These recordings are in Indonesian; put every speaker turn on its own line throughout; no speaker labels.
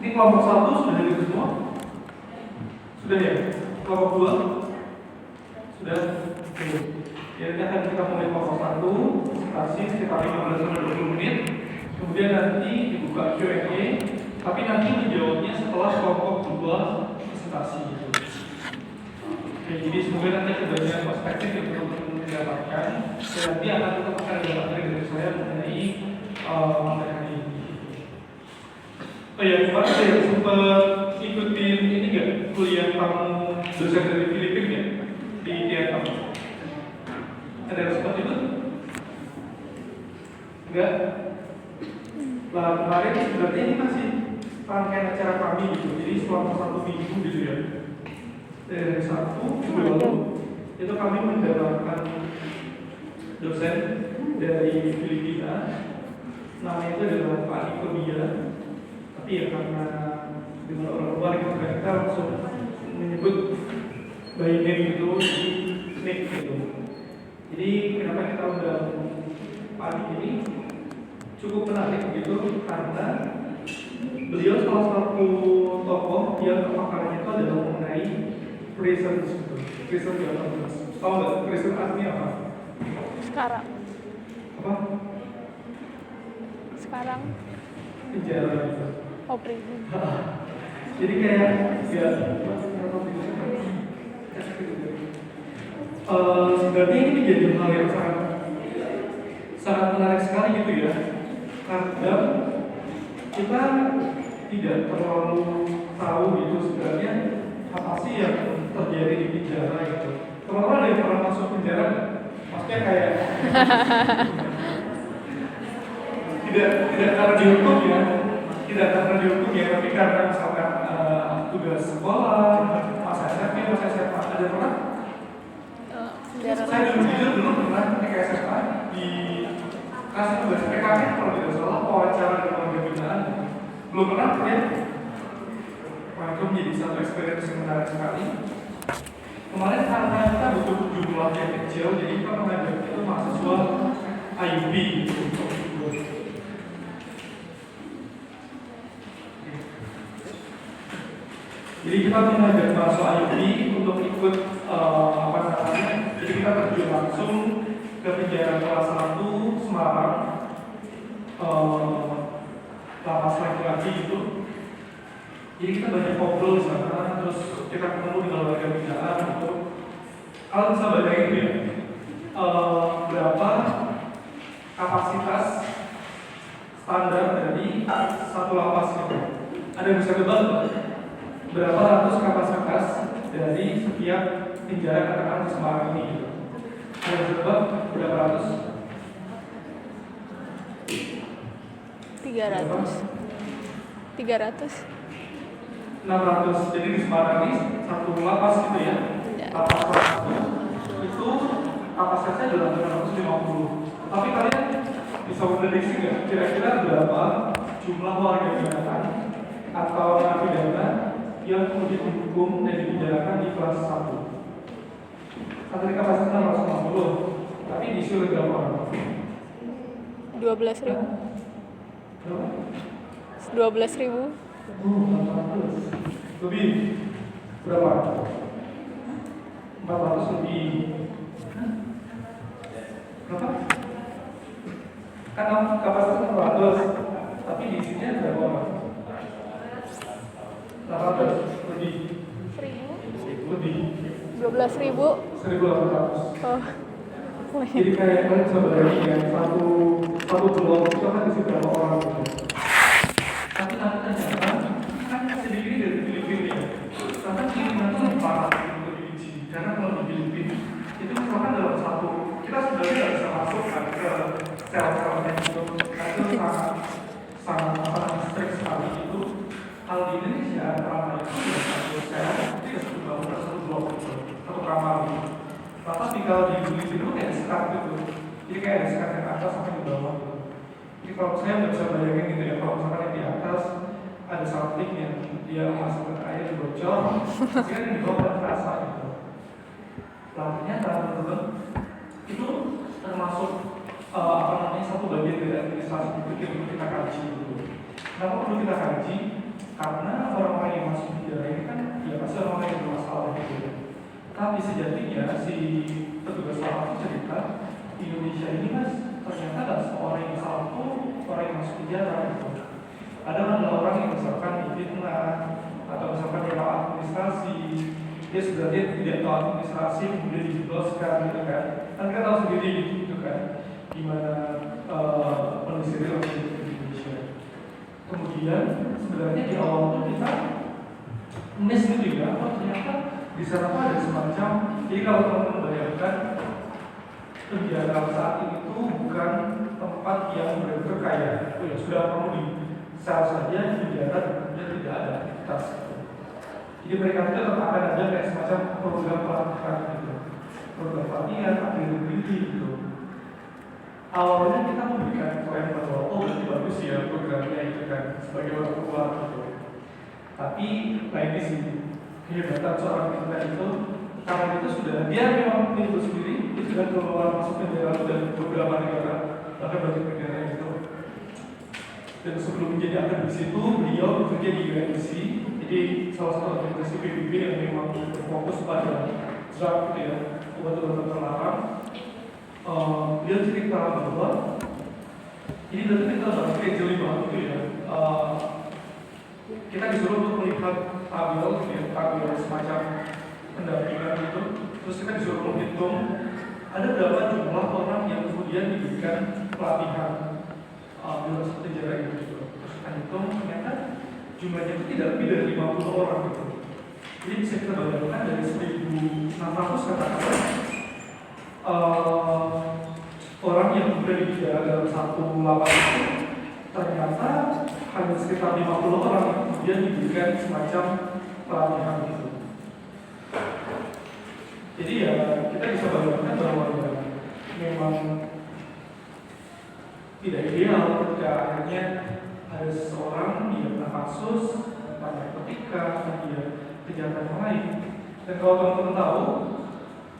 Ini kelompok 1 sudah jadi semua? Sudah ya? Kelompok 2? Sudah? Oke. Ya, nanti akan kita mulai kelompok 1, presentasi sekitar 15-20 menit. Kemudian nanti dibuka Q&A, tapi nanti menjawabnya setelah kelompok 2 presentasi gitu. Oke, jadi semoga nanti kebanyakan perspektif yang teman-teman dapatkan. Dan nanti akan tetap akan ada materi dari saya mengenai materi hari ini. Oh ya, kemarin saya sempat ikutin ini nggak kuliah tamu dosen dari Filipina ya di Vietnam. Ada yang sempat itu? Enggak? Lah kemarin sebenarnya ini masih rangkaian acara kami gitu. Jadi selama 1 minggu gitu ya. Dari 1 minggu lalu itu kami mendapatkan dosen dari Filipina. Namanya itu adalah Pak Niko Dia. Tapi ya karena dengan orang luar kita langsung menyebut by name itu di Nick gitu. Jadi kenapa kita udah pagi ini cukup menarik gitu karena beliau salah satu tokoh yang kepakarannya itu adalah mengenai prison gitu. Prison di atas. Tahu nggak prison artinya apa?
Sekarang.
Apa?
Sekarang.
Penjara gitu.
Oh, prison.
Jadi kayak ya sebenarnya ini menjadi hal yang sangat menarik sekali gitu ya. Karena kita tidak terlalu tahu gitu sebenarnya apa sih yang terjadi di penjara gitu. Teman-teman ada yang pernah masuk penjara? Maksudnya kayak tidak karena dihukum ya, tidak karena dihukum ya, tapi karena misalkan tugas sekolah, masa SMP, masa SMA ada pernah? Saya dulu pernah ketika SMA di kasih tugas PKK kalau tidak salah wawancara dengan warga binaan. Belum pernah ya? Wah, itu menjadi satu experience yang menarik sekali. Kemarin karena kita butuh jumlah yang kecil, jadi kita mengajak itu mahasiswa IUP untuk jadi kita mengajak mahasiswa IUP untuk ikut apa namanya? Jadi kita terjun langsung ke penjara kelas 1 Semarang, lapas laki-laki itu. Jadi kita banyak ngobrol di sana, terus kita ketemu dengan warga binaan gitu. Kalau bisa bayangin ya, berapa kapasitas standar dari satu lapas itu? Ada yang bisa tebak nggak? Berapa ratus kapasitas dari setiap penjara katakan di Semarang ini gitu? Ada yang bisa tebak berapa ratus?
300.
600. Jadi di Semarang ini satu lapas gitu ya. Lapas kelas itu kapasitasnya adalah 350. Tapi kalian bisa memprediksi nggak kira-kira berapa jumlah warga binaan atau narapidana yang kemudian dihukum dan dipenjarakan di kelas 1? Satu kapasitasnya 650, tapi diisi oleh berapa orang?
12.000.
Berapa?
12.000.
400 lebih berapa? 400 lebih berapa? Kan kapasitas 400 tapi di sini berapa orang? 800 lebih
1.000.
lebih
12.000.
1.800.
Oh.
Jadi kayak kalian bisa bayangin ya, satu blok itu kan isi berapa orang gitu. Tapi ternyata kan sedikit dari Filipina ya. Ternyata Filipina itu lebih parah untuk diuji. Karena kalau di Filipina itu misalkan dalam satu, kita sebenarnya nggak bisa masuk kan ke sel-selnya itu. Karena itu sangat strict sekali itu. Kalau di Indonesia ramai itu ya satu sel, itu satu bangunan, satu blok gitu, satu kamar gitu. Tapi kalau di Filipina itu kayak sekat gitu. Jadi kayak ada sekat yang atas sampai di bawah gitu. Jadi kalau saya nggak bisa bayangin gitu ya, kalau misalkan yang di atas ada something yang dia masuk ke air bocor, pasti kan di bawah kan terasa gitu. Nah ternyata teman-teman itu termasuk apa namanya satu bagian dari administrasi publik yang perlu kita kaji gitu. Kenapa perlu kita kaji? Karena orang-orang yang masuk penjara ini kan ya pasti orang-orang yang bermasalah gitu ya. Tapi sejatinya si petugas lapas itu cerita di Indonesia ini mas ternyata ada seorang yang salah tuh orang yang masuk penjara gitu. Ada orang yang misalkan difitnah atau misalkan dia tahu administrasi, dia sebenarnya tidak tahu administrasi kemudian dijebloskan gitu kan. Kan kita tahu sendiri gitu kan gimana kondisi real di Indonesia. Kemudian sebenarnya di awal itu kita miss gitu ya, oh ternyata di sana tuh ada semacam, jadi kalau teman-teman bayangkan penjara saat ini tuh bukan tempat yang benar-benar kaya, oh ya sudah penuhi, sel saja di penjara kemudian tidak ada aktivitas. Jadi mereka itu tetap akan ada kayak semacam program pelatihan gitu, program pelatihan, availability gitu. Awalnya kita memberikan klaim bahwa oh ini bagus ya programnya itu kan sebagai orang tua gitu. Tapi lain di sini kehebatan seorang kita itu karena itu sudah dia memang itu sendiri, dia sudah keluar masuk penjara dan beberapa negara bahkan banyak negara itu. Dan sebelum menjadi akademisi itu beliau bekerja di UNC, jadi salah satu organisasi PBB yang memang berfokus pada drug gitu ya, obat-obatan terlarang. Dia cerita bahwa ini tentu kita harus jeli banget gitu ya. Kita disuruh untuk melihat tabel gitu ya, tabel semacam pendampingan gitu. Terus kita disuruh menghitung ada berapa jumlah orang yang kemudian diberikan pelatihan di dalam penjara gitu. Terus kita hitung ternyata jumlahnya itu tidak lebih dari 50 orang gitu. Jadi bisa kita bayangkan dari 1.600 katakanlah orang yang berada di dalam satu lapas itu ternyata hanya sekitar 50 orang yang kemudian diberikan semacam pelatihan itu. Jadi ya kita bisa bayangkan bahwa ya, memang tidak ideal ketika akhirnya ada seseorang dia kena kasus tentang narkotika, dia kejahatan yang lain. Dan kalau teman-teman tahu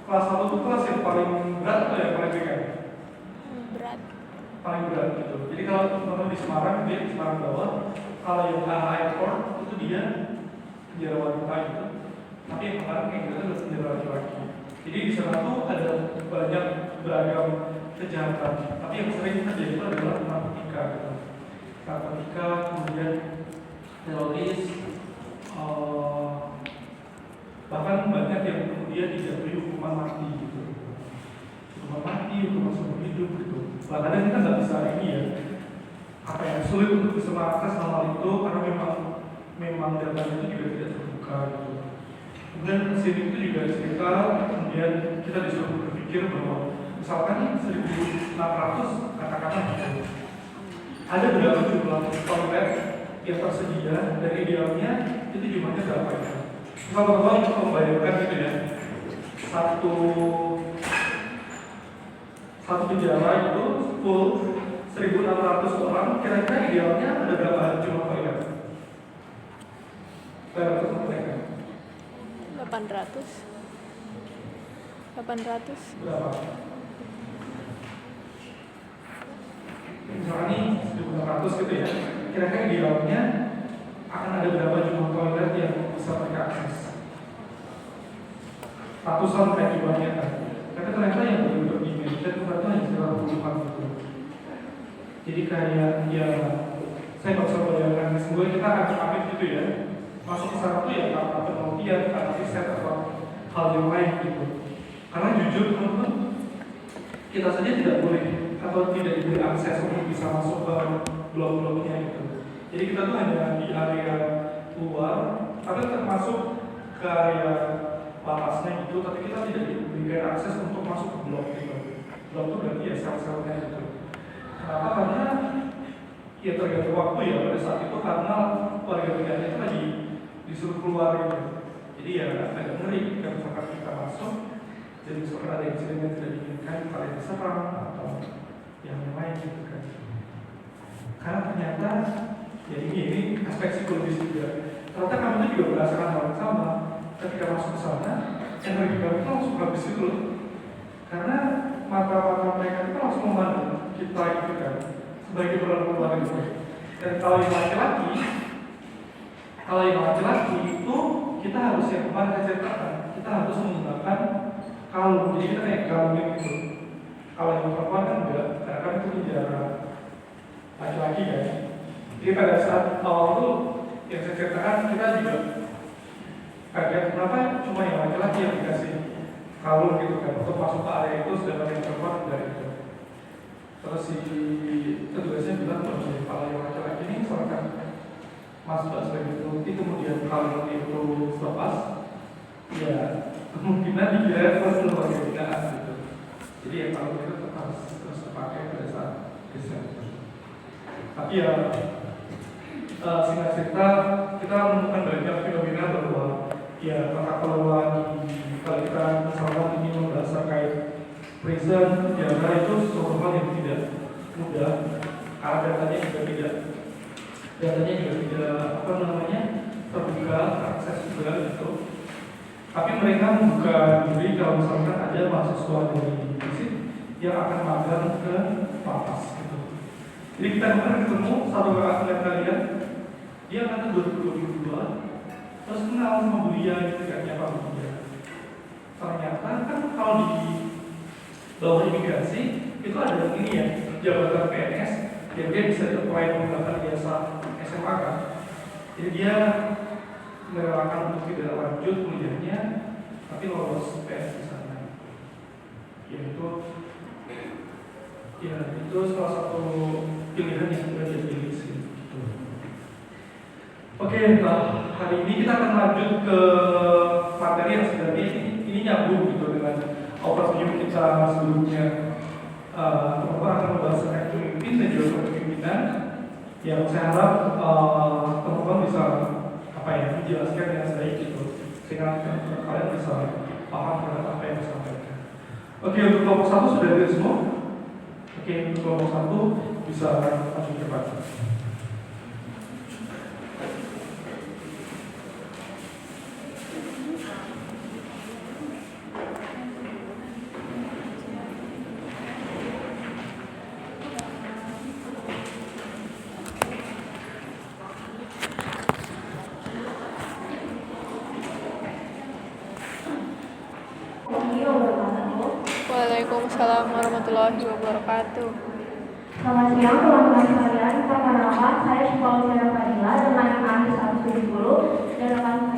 kelas 1 itu kelas yang paling berat atau yang paling ringan?
Berat.
Paling berat gitu. Jadi kalau teman-teman di Semarang, dia di Semarang bawah, kalau yang high court itu dia penjara wanita gitu. Tapi yang kemarin kayak gitu adalah penjara laki-laki. Jadi di sana tuh ada banyak beragam kejahatan. Tapi yang sering terjadi itu adalah narkotika gitu. Narkotika, kemudian teroris, bahkan banyak yang kemudian dijatuhi hukuman mati gitu. Hukuman mati, hukuman seumur hidup gitu. Bahkan kita nggak bisa ini ya, apa yang sulit untuk bisa mengakses hal itu karena memang datanya itu juga tidak terbuka gitu. Kemudian sini itu juga cerita, kemudian kita disuruh berpikir bahwa misalkan 1.600 kata-kata gitu. Ada berapa jumlah toilet yang tersedia dan idealnya itu jumlahnya berapa ya? Kalau teman-teman membayangkan gitu ya, satu penjara itu full 1.600 orang, kira-kira idealnya ada berapa jumlah toilet? Berapa mereka?
800.
Berapa? Misalnya ini 1.600 gitu ya, kira-kira idealnya akan ada berapa jumlah toilet yang bisa mereka akses? Ratusan kayak jumlahnya kan. Tapi ternyata yang benar-benar di Indonesia itu ternyata hanya sekitar puluhan gitu. Jadi kayak ya saya nggak usah bayangkan, semoga kita akan amit gitu ya. Masuk ke sana tuh ya karena penelitian, karena riset atau hal yang lain gitu. Karena jujur teman-teman, kita saja tidak boleh atau tidak diberi akses untuk bisa masuk ke blok-bloknya gitu. Jadi kita tuh hanya di area luar, tapi tetap masuk ke area lapasnya gitu, tapi kita tidak diberikan akses untuk masuk ke blok gitu. Blok itu berarti ya sel-selnya gitu. Kenapa? Karena ya tergantung waktu ya pada saat itu karena warga negara itu lagi disuruh keluar gitu. Jadi ya agak ngeri ketika misalkan kita masuk dan misalkan ada insiden yang tidak diinginkan, kalian diserang atau yang lain gitu kan. Karena ternyata ya ini aspek psikologis juga. Ternyata kami itu juga merasakan hal yang sama. Ketika masuk ke sana, energi kami itu langsung habis itu loh. Karena mata-mata mereka itu langsung memandang kita gitu kan sebagai perempuan gitu. Dan kalau yang laki-laki Kalau yang laki-laki itu kita harus yang kemarin saya ceritakan, kita harus menggunakan kalung. Jadi kita kayak kalungin gitu. Kalau yang perempuan kan enggak, karena kan itu penjara laki-laki kan. Jadi pada saat awal itu yang saya ceritakan kita juga kaget kenapa cuma yang laki-laki yang dikasih kalung gitu kan untuk masuk ke area itu, sedangkan yang perempuan enggak gitu. Terus si petugasnya bilang kalau yang laki-laki ini misalkan masuk ke itu kemudian kalung itu lepas, ya kemungkinan dikira terus lepas ketinggalan gitu. Jadi ya kalung itu tetap harus terus terpakai pada saat desain. Tapi ya singkat cerita kita menemukan banyak fenomena bahwa ya tata kelola kalau kita misalkan ini membahas terkait prison, ya itu suatu hal yang tidak mudah karena datanya juga tidak terbuka, akses juga gitu. Tapi mereka membuka diri kalau misalkan ada mahasiswa dari FISIP yang akan magang ke lapas gitu. Jadi kita kemarin ketemu satu kakak kalian, dia kata 2022 terus kenal sama Bulia gitu kan, siapa Bulia. Ternyata kan kalau di bawah imigrasi itu ada ini ya, jabatan PNS yang dia bisa di-apply menggunakan jasa SMA kan. Jadi dia merelakan untuk tidak lanjut kuliahnya tapi lolos PNS di sana. Itu salah satu pilihan yang sudah dia pilih sih. Oke, hari ini kita akan lanjut ke materi yang sebenarnya ini nyambung gitu dengan overview kita sebelumnya. Teman-teman akan membahas tentang pemimpin dan juga kepemimpinan yang saya harap teman-teman bisa menjelaskan dengan baik gitu sehingga kalian bisa paham terhadap apa yang disampaikan. Oke, untuk kelompok 1 sudah ada semua. Oke, untuk kelompok 1 bisa langsung cepat.
Waalaikumsalam warahmatullahi wabarakatuh.
Selamat siang teman-teman sekalian. Perkenalkan, saya Syifa Luciana Fadila dengan ahli 170 dan rekan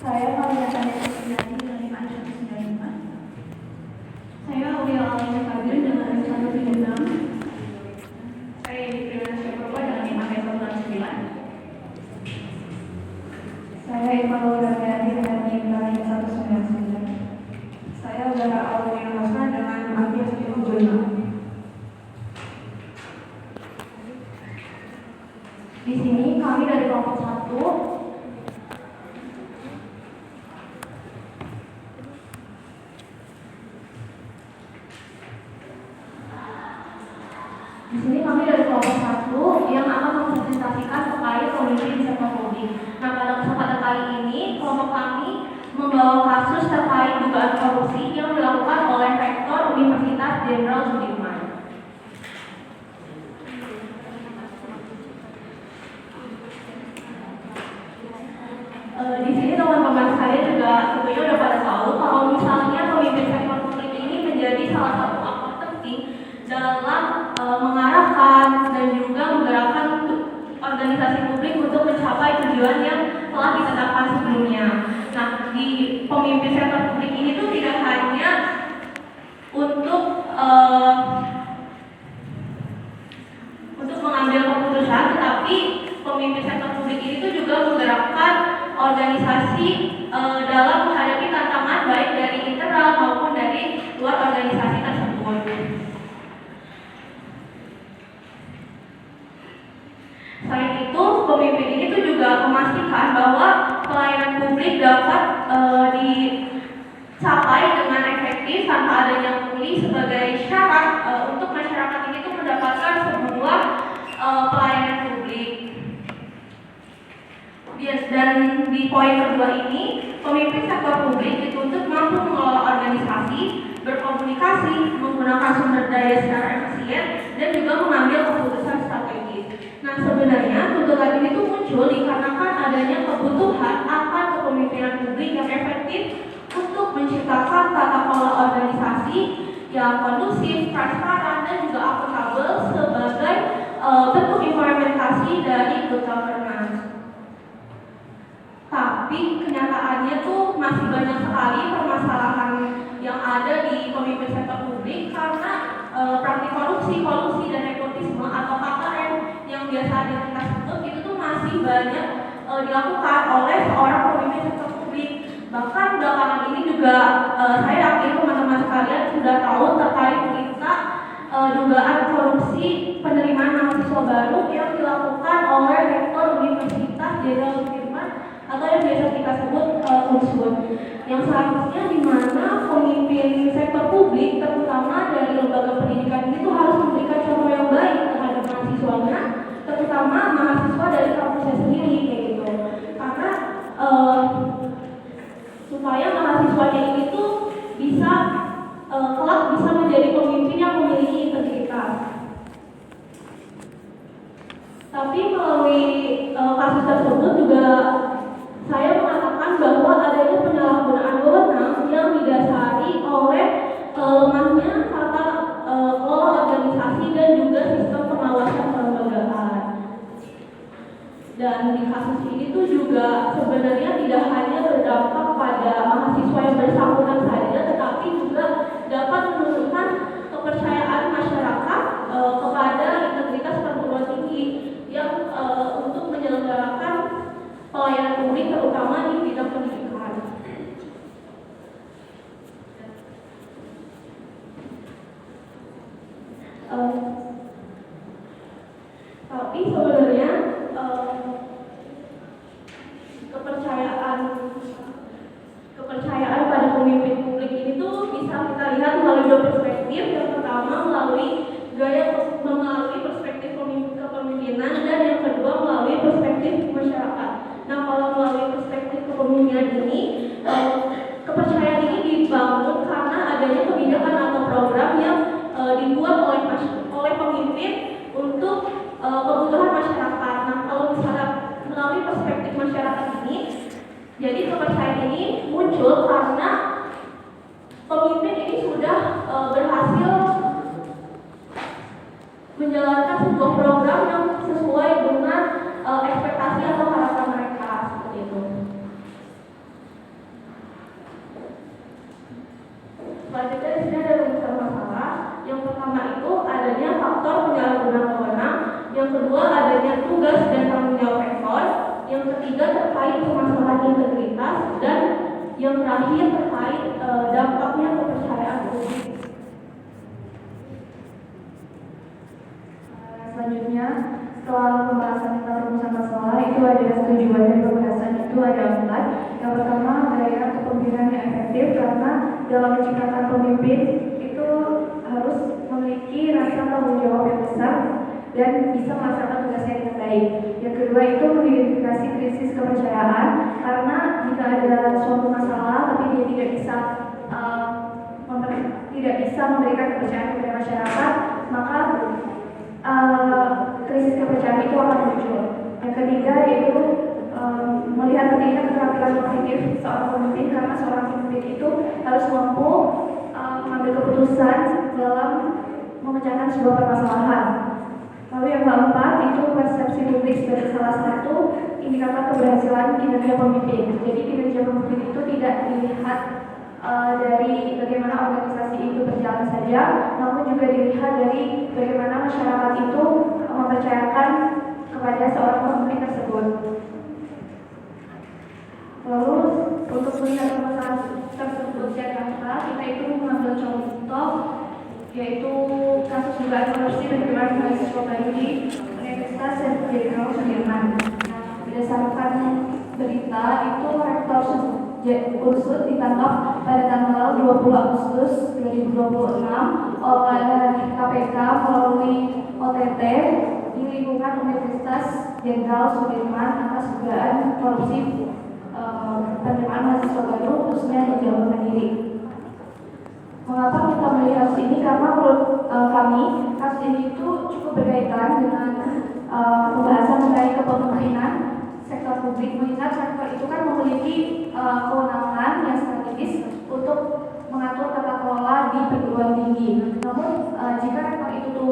saya Fadila Sandesi dengan ahli 195. Saya Aulia Alina Fadil dengan ahli 136. Saya Diprina Syafarwa dengan ahli 109. Saya Iqbal Ghazali dengan ahli 199. Saya Zara Aulia Hasan dengan ahli 175. Di sini kami dari kelompok 1 yang akan mempresentasikan terkait pemimpin sektor publik. Nah, pada kesempatan kali ini kelompok kami membawa kasus terkait dugaan korupsi yang dilakukan oleh Rektor Universitas Jenderal Sudirman. Di sini teman-teman saya juga tentunya udah pada tahu kalau misalnya pemimpin sektor publik ini menjadi salah satu aktor penting dalam mengarahkan dan juga menggerakkan organisasi publik untuk mencapai tujuan yang telah ditetapkan sebelumnya. Nah, di pemimpin sektor publik ini tuh tidak hanya untuk mengambil keputusan, tetapi pemimpin sektor publik ini tuh juga menggerakkan organisasi dalam menghadapi tantangan baik dari internal maupun dari luar organisasi tersebut. Selain itu, pemimpin ini tuh juga memastikan bahwa pelayanan publik dapat dicapai dengan efektif tanpa adanya pungli sebagai syarat untuk masyarakat ini tuh mendapatkan sebuah pelayanan publik. Dan di poin kedua ini, pemimpin sektor publik dituntut mampu mengelola organisasi, berkomunikasi, menggunakan sumber daya secara efisien, dan juga mengambil keputusan strategis. Nah, Nah, sebenarnya tuntutan ini tuh muncul dikarenakan adanya kebutuhan akan kepemimpinan publik yang efektif untuk menciptakan tata kelola organisasi yang kondusif, transparan, dan juga akuntabel sebagai bentuk implementasi dari good governance. Tapi kenyataannya tuh masih banyak sekali permasalahan yang ada di pemimpin sektor publik karena praktik korupsi, kolusi, dan nepotisme atau KKN yang biasa kita sebut itu tuh masih banyak dilakukan oleh seorang pemimpin sektor publik. Bahkan belakangan ini juga saya yakin teman-teman sekalian sudah tahu terkait berita dugaan korupsi penerimaan mahasiswa baru yang dilakukan oleh Rektor Universitas Jenderal Sudirman atau yang biasa kita sebut UNSUD, yang seharusnya di mana pemimpin sektor publik terutama dari lembaga pendidikan itu harus memberikan contoh yang baik terhadap mahasiswanya, terutama mahasiswa dari kampusnya sendiri kayak gitu. Karena supaya mahasiswanya ini tuh bisa kelak bisa menjadi pemimpin yang memiliki integritas. Tapi melalui kasus tersebut juga saya mengatakan bahwa adanya penyalahgunaan wewenang yang didasari oleh lemahnya tata kelola organisasi dan juga sistem pengawasan kelembagaan. Dan di kasus ini tuh juga sebenarnya tidak hanya berdampak pada mahasiswa yang bersangkutan saja, tetapi juga dapat menurunkan kepercayaan masyarakat kepada integritas perguruan tinggi yang untuk menyelenggarakan pelayanan publik terutama di bidang pendidikan. Tapi sebenarnya kepercayaan pada pemimpin publik ini tuh bisa kita lihat melalui dua perspektif. Yang pertama melalui perspektif kepemimpinan dan yang kedua melalui perspektif masyarakat. Nah, kalau melalui perspektif kepemimpinan ini, kepercayaan ini dibangun karena adanya kebijakan atau program yang dibuat oleh pemimpin untuk kebutuhan masyarakat. Nah, kalau misalnya melalui perspektif masyarakat ini, jadi kepercayaan ini muncul karena pemimpin ini sudah berhasil menjalankan sebuah program yang sesuai dengan ekspektasi atau harapan mereka seperti itu. Selanjutnya di sini ada rumusan masalah. Yang pertama itu adanya faktor penyalahgunaan wewenang, yang kedua adanya tugas dan tanggung jawab rektor, yang ketiga terkait permasalahan integritas, dan yang terakhir terkait dampaknya kepercayaan publik.
Selanjutnya, setelah pembahasan tentang rumusan masalah itu ada tujuan dari pembahasan itu ada 4. Yang pertama adalah kepemimpinan yang efektif, karena dalam menciptakan pemimpin itu harus memiliki rasa tanggung jawab yang besar dan bisa melaksanakan tugasnya dengan baik. Yang kedua itu mengidentifikasi krisis kepercayaan, karena jika ada suatu masalah tapi dia tidak bisa memberikan kepercayaan kepada masyarakat, maka krisis kepercayaan itu akan muncul. Yang ketiga yaitu melihat pentingnya keterampilan kognitif seorang pemimpin, karena seorang pemimpin itu harus mampu mengambil keputusan dalam memecahkan sebuah permasalahan. Lalu yang keempat itu persepsi publik sebagai salah satu indikator keberhasilan kinerja pemimpin. Jadi kinerja pemimpin itu tidak dilihat dari bagaimana organisasi itu berjalan saja, namun juga dilihat dari bagaimana masyarakat itu mempercayakan kepada seorang pemimpin tersebut. Lalu untuk melihat permasalahan tersebut secara nyata, kita itu mengambil contoh yaitu kasus dugaan korupsi penerimaan mahasiswa baru di Universitas Jenderal Sudirman. Berdasarkan berita itu rektor UNSUD ditangkap pada tanggal 20 Agustus 2026 oleh KPK melalui OTT di lingkungan Universitas Jenderal Sudirman atas dugaan korupsi penerimaan mahasiswa baru khususnya di Jawa Mandiri. Mengapa kita melihat kasus ini? Karena menurut kami kasus ini itu cukup berkaitan dengan pembahasan mengenai kepemimpinan sektor publik, mengingat sektor itu kan memiliki kewenangan yang strategis untuk mengatur tata kelola di perguruan tinggi. Namun jika rektor itu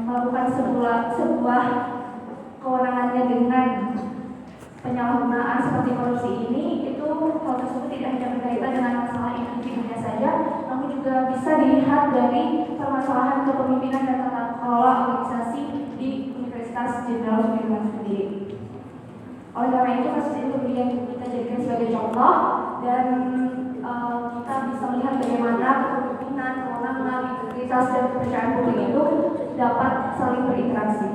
melakukan sebuah kewenangannya dengan penyalahgunaan seperti korupsi ini, itu hal tersebut tidak hanya berkaitan dengan masalah individunya saja, namun juga bisa dilihat dari permasalahan kepemimpinan dan tata kelola organisasi di Universitas Jenderal Sudirman sendiri. Oleh karena itu, kasus ini kemudian kita jadikan sebagai contoh dan kita bisa melihat bagaimana kepemimpinan, kewenangan, integritas, dan kepercayaan publik itu dapat saling berinteraksi.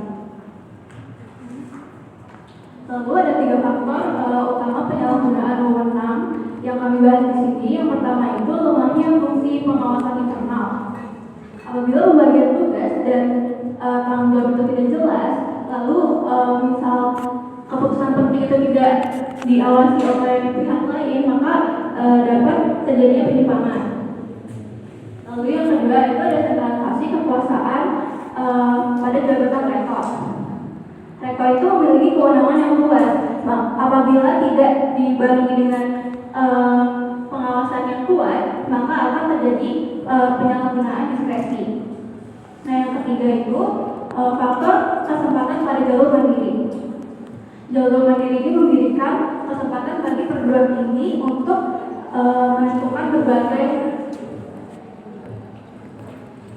Lalu ada 3 faktor utama penyalahgunaan wewenang yang kami bahas di sini. Yang pertama itu lemahnya fungsi pengawasan internal. Apabila pembagian tugas dan tanggung jawab itu tidak jelas, lalu misal keputusan penting itu tidak diawasi oleh pihak lain, maka dapat terjadinya penyimpangan. Lalu yang kedua itu ada sentralisasi kekuasaan pada jabatan rektor. Rektor itu memiliki kewenangan yang luas. Apabila tidak dibarengi dengan pengawasan yang kuat, maka akan terjadi penyalahgunaan diskresi. Nah, yang ketiga itu faktor kesempatan pada jalur mandiri. Jalur mandiri ini memberikan kesempatan bagi perguruan tinggi untuk menentukan berbagai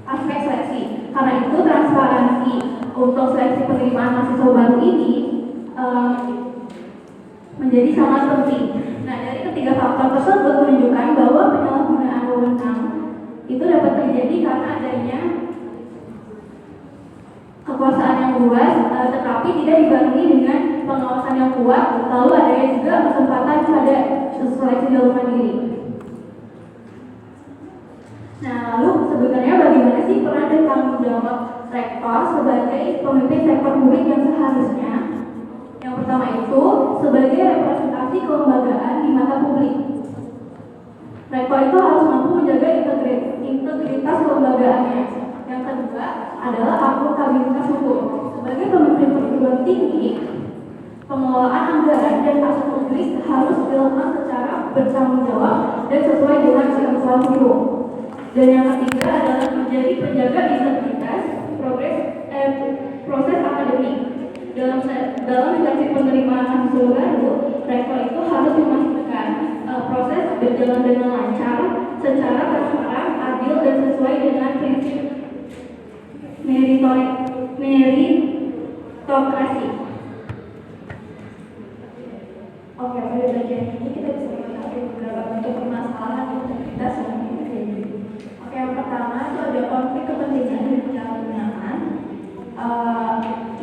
aspek seleksi. Karena itu transparansi untuk seleksi penerimaan mahasiswa baru ini menjadi sangat penting. Nah, dari ketiga faktor tersebut menunjukkan bahwa penyalahgunaan wewenang itu dapat terjadi karena adanya kekuasaan yang luas, tetapi tidak dibarengi dengan pengawasan yang kuat, lalu adanya juga kesempatan pada seleksi jalur mandiri. Nah, lalu sebenarnya bagaimana sih peran dan tanggung jawab rektor sebagai pemimpin sektor publik yang seharusnya? Yang pertama itu sebagai representasi kelembagaan di mata publik. Rektor itu harus mampu menjaga integritas kelembagaannya. Yang kedua adalah akuntabilitas hukum. Sebagai pemimpin perguruan tinggi, pengelolaan anggaran dan aset publik harus dilakukan secara bertanggung jawab dan sesuai dengan ketentuan hukum. Dan yang ketiga adalah menjadi penjaga integritas proses akademik. Dalam seleksi penerimaan mahasiswa baru, rektor itu harus memastikan proses berjalan dengan lancar, secara transparan, adil, dan sesuai dengan prinsip meritokrasi. Oke, pada bagian ini kita bisa melihat beberapa bentuk permasalahan integritas yang terjadi. Oke, yang pertama itu ada konflik kepentingan dan penyalahgunaan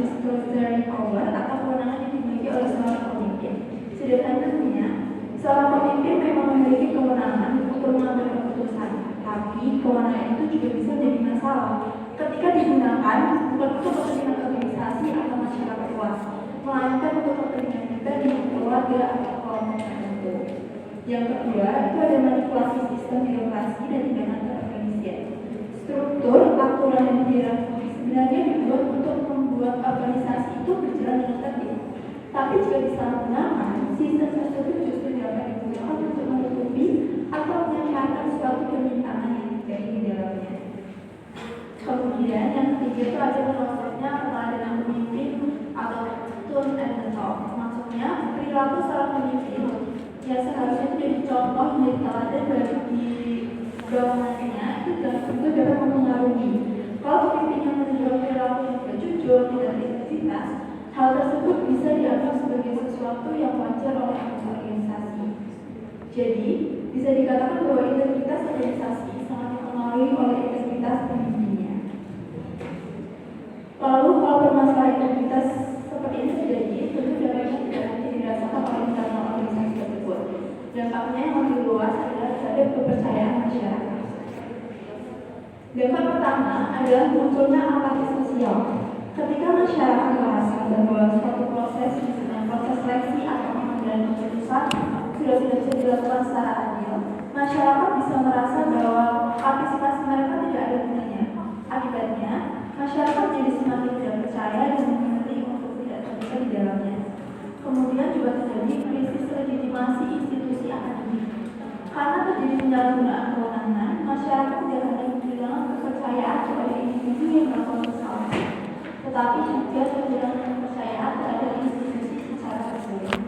discretionary power atau kewenangan yang dimiliki oleh seorang pemimpin. Sederhananya, seorang pemimpin memang memiliki kewenangan untuk mengambil keputusan, tapi kewenangan itu juga bisa menjadi masalah ketika digunakan bukan untuk kepentingan organisasi atau masyarakat luas, melainkan untuk kepentingan kita di keluarga atau kelompok tertentu. Yang kedua, itu ada manipulasi sistem birokrasi dan tindakan keorganisasian. Struktur, aturan, dan hierarki sebenarnya dibuat untuk membuat organisasi itu berjalan dengan tertib. Tapi jika disalahgunakan, sistem tersebut justru dapat digunakan untuk menutupi atau menyampaikan suatu penyimpangan yang terjadi di dalamnya. Kemudian yang ketiga itu ada konsepnya keteladanan pemimpin atau tone at the top. Maksudnya perilaku seorang pemimpin yang seharusnya itu jadi contoh, menjadi teladan bagi bawahannya, itu dapat mempengaruhi. Kalau pemimpin yang menunjukkan perilaku yang tidak jujur, tidak berintegritas, hal tersebut bisa dianggap sebagai sesuatu yang wajar oleh anggota organisasi. Jadi bisa dikatakan bahwa integritas organisasi sangat dipengaruhi oleh integritas pemimpinnya. Lalu kalau permasalahan integritas seperti ini terjadi, tentu dampaknya tidak hanya dirasakan oleh internal organisasi tersebut. Dampaknya yang lebih luas adalah terhadap kepercayaan masyarakat. Dampak pertama adalah munculnya apati sosial. Ketika masyarakat merasa bahwa suatu proses, misalnya proses seleksi atau pengambilan keputusan sudah tidak bisa dilakukan secara adil, masyarakat bisa merasa bahwa partisipasi mereka tidak ada gunanya. Akibatnya, masyarakat jadi semakin tidak percaya terpercaya dan memilih untuk tidak terlibat di dalamnya. Kemudian juga terjadi krisis legitimasi institusi akademik. Karena terjadi penyalahgunaan kewenangan, masyarakat tidak hanya kehilangan kepercayaan kepada individu yang melakukan kesalahan, tetapi juga kehilangan kepercayaan terhadap institusi secara keseluruhan.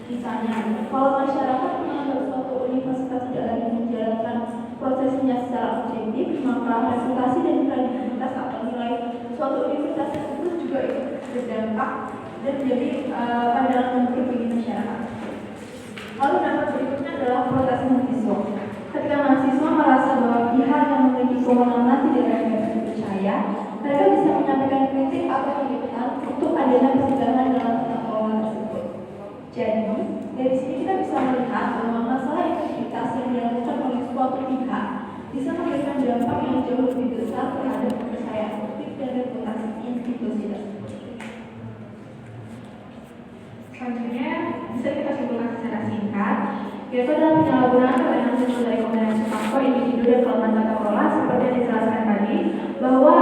Misalnya, kalau masyarakat menganggap suatu universitas tidak lagi menjalankan prosesnya secara objektif, maka reputasi dan kredibilitas atau nilai suatu universitas tersebut juga ikut berdampak dan menjadi pandangan yang buruk bagi masyarakat. Lalu dampak berikutnya adalah protes mahasiswa. Ketika mahasiswa merasa bahwa pihak yang memiliki kewenangan tidak dapat dipercaya, mereka bisa menyampaikan kritik atau tuntutan untuk adanya persidangan dalam tata kelola tersebut. Jadi, dari sini kita bisa melihat bahwa masalah integritas yang dilakukan oleh suatu pihak bisa memberikan dampak yang jauh lebih besar terhadap kepercayaan publik dan reputasi institusi tersebut. Selanjutnya, bisa kita simpulkan secara singkat, yaitu dalam penyalahgunaan kewenangan sesuai rekomendasi faktor individu dan kelemahan tata kelola seperti yang dijelaskan tadi, bahwa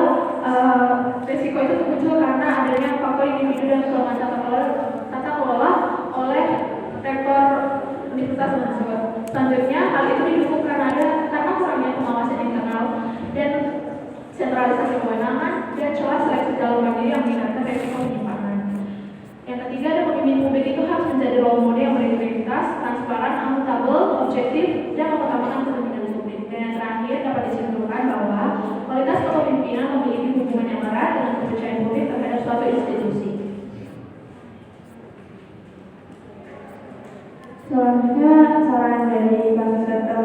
risiko itu muncul karena adanya faktor individu dan kelemahan tata kelola oleh rektor universitas tersebut. Selanjutnya, hal itu didukung karena kurangnya pengawasan internal dan sentralisasi kewenangan dan celah seleksi dalam mandiri yang meningkatkan risiko penyimpangan. Yang ketiga, ada pemimpin publik itu harus menjadi role model yang berintegritas, transparan, akuntabel, objektif, dan mengutamakan kepentingan publik. Dan yang terakhir, dapat disimpulkan bahwa kualitas kepemimpinan memiliki hubungan yang erat dengan kepercayaan publik terhadap suatu institusi.
Selanjutnya, saran dari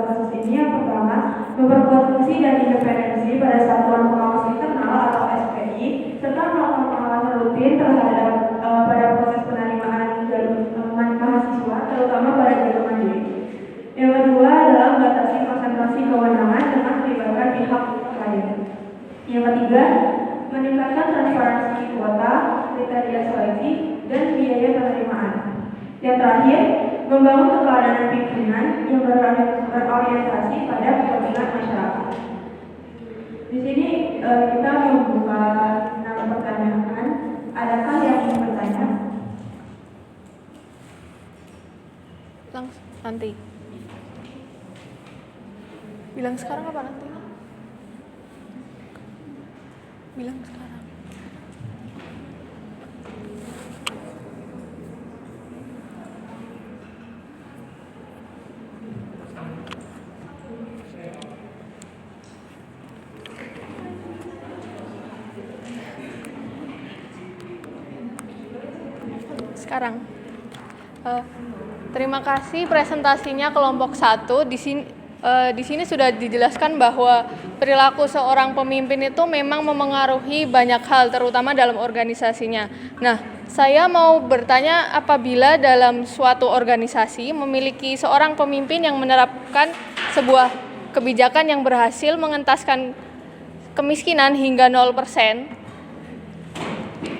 kasus ini yang pertama, memperkuat fungsi dan independensi pada satuan pengawas internal atau SPI, serta melakukan pengawasan rutin terhadap pada proses penerimaan mahasiswa, terutama pada jalur mandiri. Yang kedua adalah membatasi konsentrasi kewenangan dengan melibatkan pihak lain. Yang ketiga, meningkatkan transparansi kuota, kriteria seleksi, dan biaya penerimaan. Yang terakhir, membangun keteladanan pimpinan yang berorientasi pada kepentingan masyarakat. Di sini kita membuka 6 pertanyaan. Adakah yang ingin bertanya?
Langsung nanti. Bilang sekarang apa nanti? Bilang sekarang. Sekarang. Terima kasih presentasinya kelompok 1. Di sini sudah dijelaskan bahwa perilaku seorang pemimpin itu memang memengaruhi banyak hal, terutama dalam organisasinya. Nah, saya mau bertanya, apabila dalam suatu organisasi memiliki seorang pemimpin yang menerapkan sebuah kebijakan yang berhasil mengentaskan kemiskinan hingga 0%,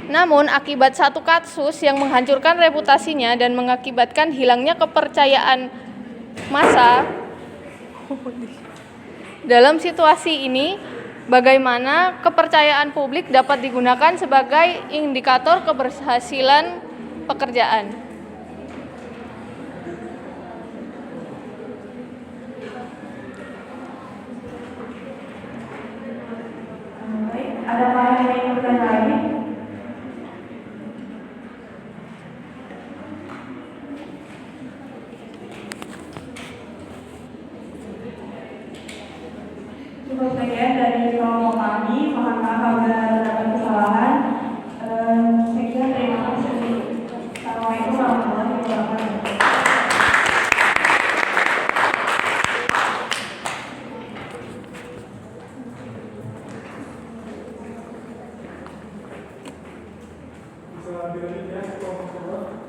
namun akibat satu kasus yang menghancurkan reputasinya dan mengakibatkan hilangnya kepercayaan massa, dalam situasi ini bagaimana kepercayaan publik dapat digunakan sebagai indikator keberhasilan pekerjaan?
Baik, ada yang ingin bertanya lagi? Cukup sekian dari kelompok kami. Mohon maaf apabila terdapat kesalahan. Saya kira terima kasih. Assalamualaikum warahmatullahi wabarakatuh.
Bisa dilanjut ya, kelompok 2.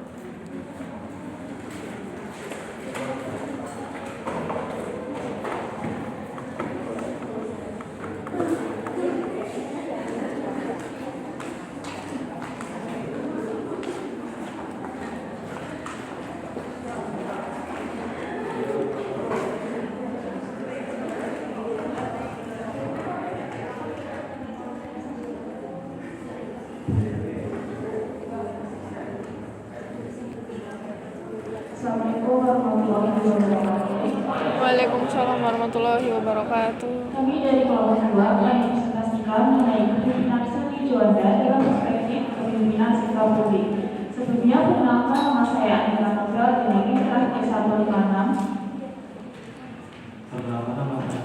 Assalamualaikum warahmatullahi wabarakatuh.
Waalaikumsalam warahmatullahi wabarakatuh.
Kami dari kelompok 2 akan presentasikan mengenai kepemimpinan Seni Juanda dalam perspektif kepemimpinan sektor publik. Sebelumnya, perkenalkan nama saya Anita Novel dari Intrah K156.
Pertama, nama saya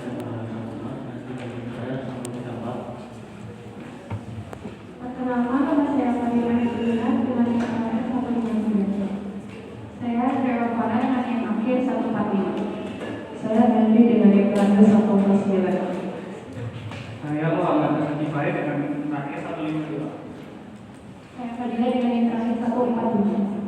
Perkenalkan nama saya Fadila Hidayah dengan NKRI 159.
Saya Dewa dengan yang akhir 145. Saya Nandi dengan yang terakhir 149.
Saya Muhammad Nasifai dengan terakhir 152.
Saya Fadila dengan yang terakhir 147.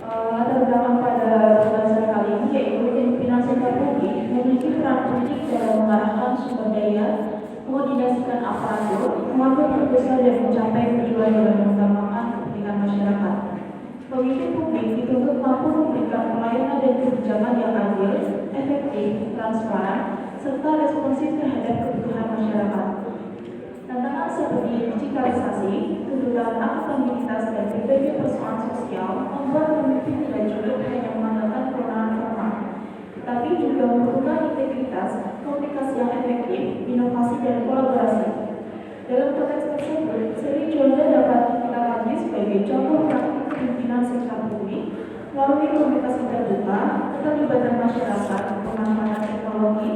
Latar belakang pada pembahasan kali ini yaitu kepemimpinan sektor publik memiliki peran penting dalam mengarahkan sumber daya, mengkoordinasikan aparatur, mengambil keputusan dan mencapai tujuan dalam mengutamakan kepentingan masyarakat. Pemimpin publik dituntut mampu memberikan pelayanan dan kebijakan yang adil, efektif, transparan, serta responsif terhadap kebutuhan masyarakat. Tantangan seperti digitalisasi, tuntutan akuntabilitas dan berbagai persoalan sosial membuat pemimpin tidak cukup hanya mengandalkan kewenangan formal, tetapi juga membutuhkan integritas, komunikasi yang efektif, inovasi dan kolaborasi. Dalam konteks tersebut, Seni Juanda dapat kita kaji sebagai contoh praktik kepemimpinan sektor publik melalui komunikasi terbuka, keterlibatan masyarakat, pemanfaatan teknologi,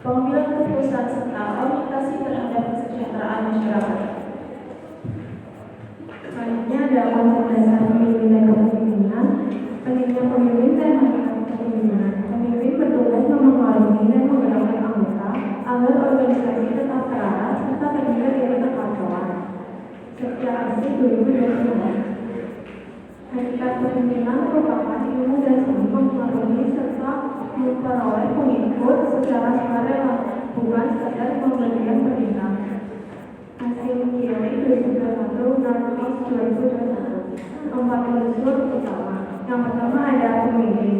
pengambilan keputusan serta orientasi terhadap kesejahteraan masyarakat. Selanjutnya ada konsep dasar pemimpin dan kepemimpinan. Pentingnya pemimpin dan hakikat kepemimpinan. Pemimpin bertugas memengaruhi dan menggerakkan anggota agar organisasi tetap terarah serta terhindar dari kekacauan. Setiap aksi 2022. Hakikat kepemimpinan merupakan ilmu dan seni mempengaruhi serta memperoleh pengikut secara sukarela, bukan sekedar pemberian perintah. Hasil QIAI 2021 dan PIS 2021. 4 unsur utama. Yang pertama ada pemimpin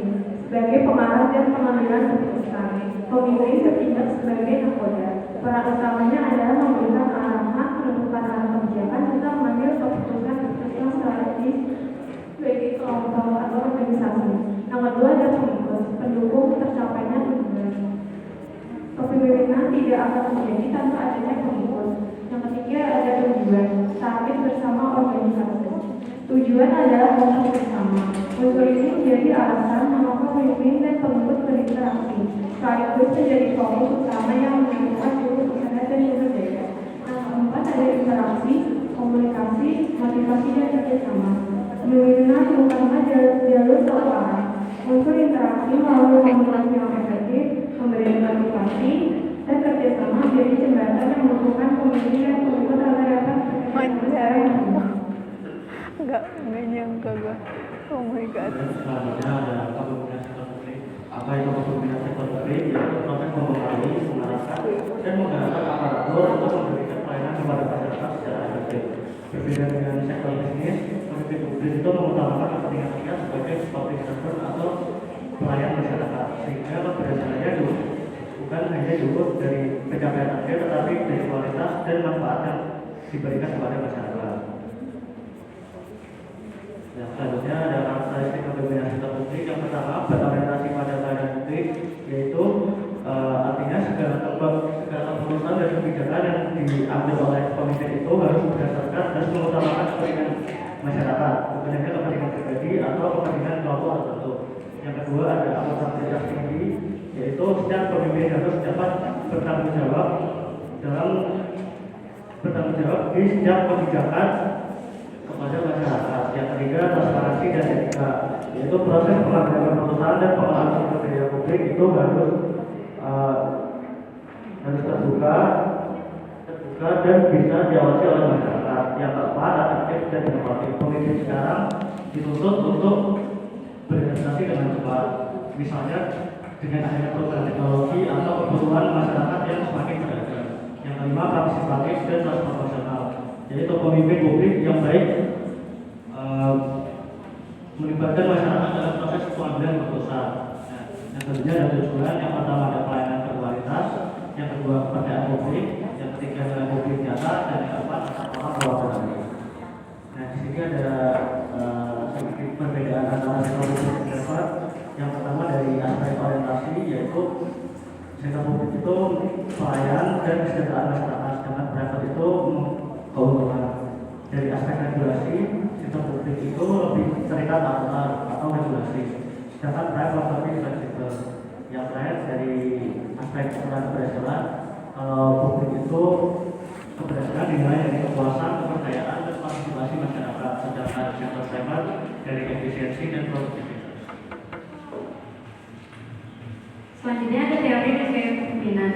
sebagai pengarah dan pengambilan keputusan. Pemimpin bertindak sebagai nakoda. Peran utamanya adalah memberikan arahan, menentukan arah kebijakan, serta mengambil keputusan strategis bagi kelompok atau organisasi. Yang kedua ada pengikut, pendukung tercapainya tujuan. Kepemimpinan tidak akan terjadi tanpa adanya pengikut. Yang ketiga ada tujuan, target bersama organisasi. Tujuan adalah motif bersama. Unsur ini menjadi alasan mengapa pemimpin dan pengikut berinteraksi. Sekaligus menjadi fokus utama yang menentukan seluruh usaha dan sumber daya. Yang keempat ada interaksi, komunikasi, motivasi dan kerjasama. Kepemimpinan terutama jalur keuangan. Unsur interaksi melalui komunikasi yang efektif, memberikan motivasi, dan kerjasama menjadi jembatan yang menghubungkan pemimpin dan pengikut agar dapat
Enggak nyangka gue. Oh my god.
selanjutnya ada kepemimpinan sektor publik. Apa itu kepemimpinan sektor publik? Yaitu proses mempengaruhi, mengarahkan, dan menggerakkan aparatur untuk memberikan pelayanan kepada masyarakat secara efektif. Berbeda dengan sektor bisnis, pemimpin publik itu mengutamakan kepentingan rakyat sebagai public servant atau pelayan masyarakat, sehingga keberhasilannya bukan hanya diukur dari pencapaian akhir, tetapi dari kualitas dan manfaat yang diberikan kepada masyarakat. Yang selanjutnya ada karakteristik kepemimpinan sektor publik. Yang pertama, berorientasi pada pelayanan publik, yaitu artinya segala keputusan dan kebijakan yang diambil oleh pemimpin itu harus berdasarkan dan mengutamakan kepentingan masyarakat, bukan hanya kepentingan pribadi atau kepentingan kelompok tertentu. Yang kedua ada akuntabilitas tinggi, yaitu setiap pemimpin harus dapat bertanggung jawab di setiap kebijakan kepada masyarakat. Yang ketiga, transparansi dan etika, yaitu proses pengambilan keputusan dan pengelolaan sumber daya publik itu harus terbuka dan bisa diawasi oleh masyarakat. Yang keempat, efektif dan inovatif. Pemimpin sekarang dituntut untuk berinvestasi dengan cepat, misalnya dengan adanya program teknologi atau kebutuhan masyarakat yang semakin beragam. Yang kelima, partisipatif dan transformasional, yaitu pemimpin publik yang baik melibatkan masyarakat dalam proses pengambilan keputusan. Yang tentunya ada tujuan. Yang pertama ada pelayanan berkualitas, yang kedua kepercayaan Sektor publik itu pelayan dan kesejahteraan masyarakat, sedangkan private itu keuntungan. Dari aspek regulasi, sektor publik itu lebih terikat aturan atau regulasi, sedangkan private lebih fleksibel. Yang terakhir dari aspek aturan keberhasilan, kalau publik itu keberhasilan dimulai dari kepuasan, kepercayaan, dan partisipasi masyarakat, sedangkan sektor private dari efisiensi dan produktivitas.
Selanjutnya ada teori dan gaya kepemimpinan.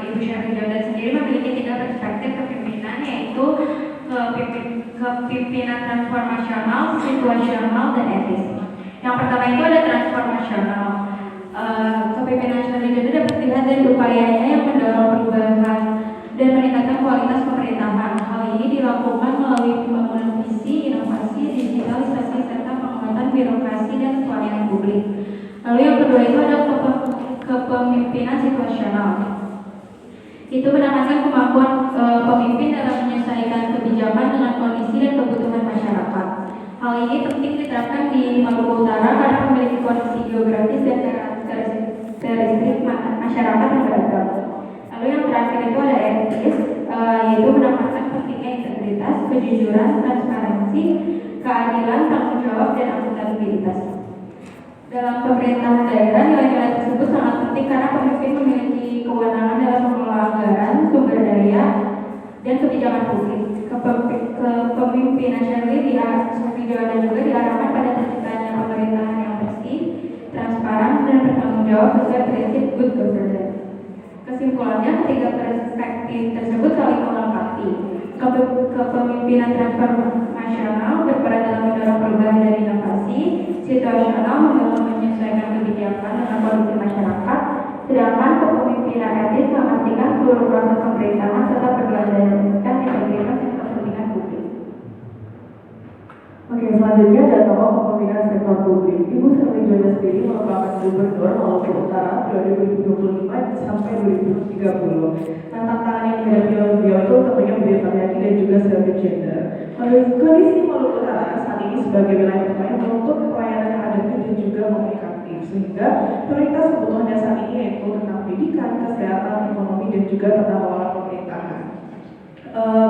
Ibu Syarif Jordan sendiri memiliki 3 perspektif kepemimpinan, yaitu kepemimpinan transformasional, situasional, dan etis. Yang pertama itu ada transformasional. Kepemimpinan Syarif Jordan dapat dilihat dari upayanya yang mendorong perubahan dan meningkatkan kualitas pemerintahan. Hal ini dilakukan melalui pembangunan visi, inovasi, digitalisasi, serta penguatan birokrasi dan pelayanan publik. Lalu yang kedua itu ada kepemimpinan situasional. Itu menekankan kemampuan pemimpin dalam menyesuaikan kebijakan dengan kondisi dan kebutuhan masyarakat. Hal ini penting diterapkan di Maluku Utara karena memiliki kondisi geografis dan karakteristik masyarakat yang beragam. Lalu yang terakhir itu ada etis, yaitu menekankan pentingnya integritas, kejujuran, transparansi, keadilan, tanggung jawab, dan akuntabilitas. Dalam pemerintahan daerah, nilai-nilai tersebut sangat penting karena pemimpin memiliki kewenangan dalam mengelola anggaran, sumber daya, dan kebijakan publik. Kepemimpinan Shirley dan juga diarahkan pada terciptanya pemerintahan yang bersih, transparan, dan bertanggung jawab sesuai prinsip good governance. Kesimpulannya, ketiga perspektif tersebut saling melengkapi. Kepemimpinan transformasional berperan dalam mendorong perubahan dan inovasi, situasional dalam menyesuaikan kebijakan dengan kondisi masyarakat, sedangkan kepemimpinan etis memastikan seluruh proses pemerintahan tetap berlandaskan integritas dan kepentingan publik.
Oke, selanjutnya ada tokoh kepemimpinan sektor publik. Ibu Shirley Jordan sendiri merupakan gubernur Maluku Utara periode 2025 sampai 2030. Nah, tantangan yang dihadapi oleh beliau itu tentunya bervariasi dan juga seragam gender. Kondisi Maluku Utara saat ini sebagai wilayah terbaik menuntut pelayanan yang adaptif dan juga komunikatif, sehingga prioritas kebutuhan dasar ini yaitu tentang pendidikan, kesehatan, ekonomi, dan juga tata kelola pemerintahan.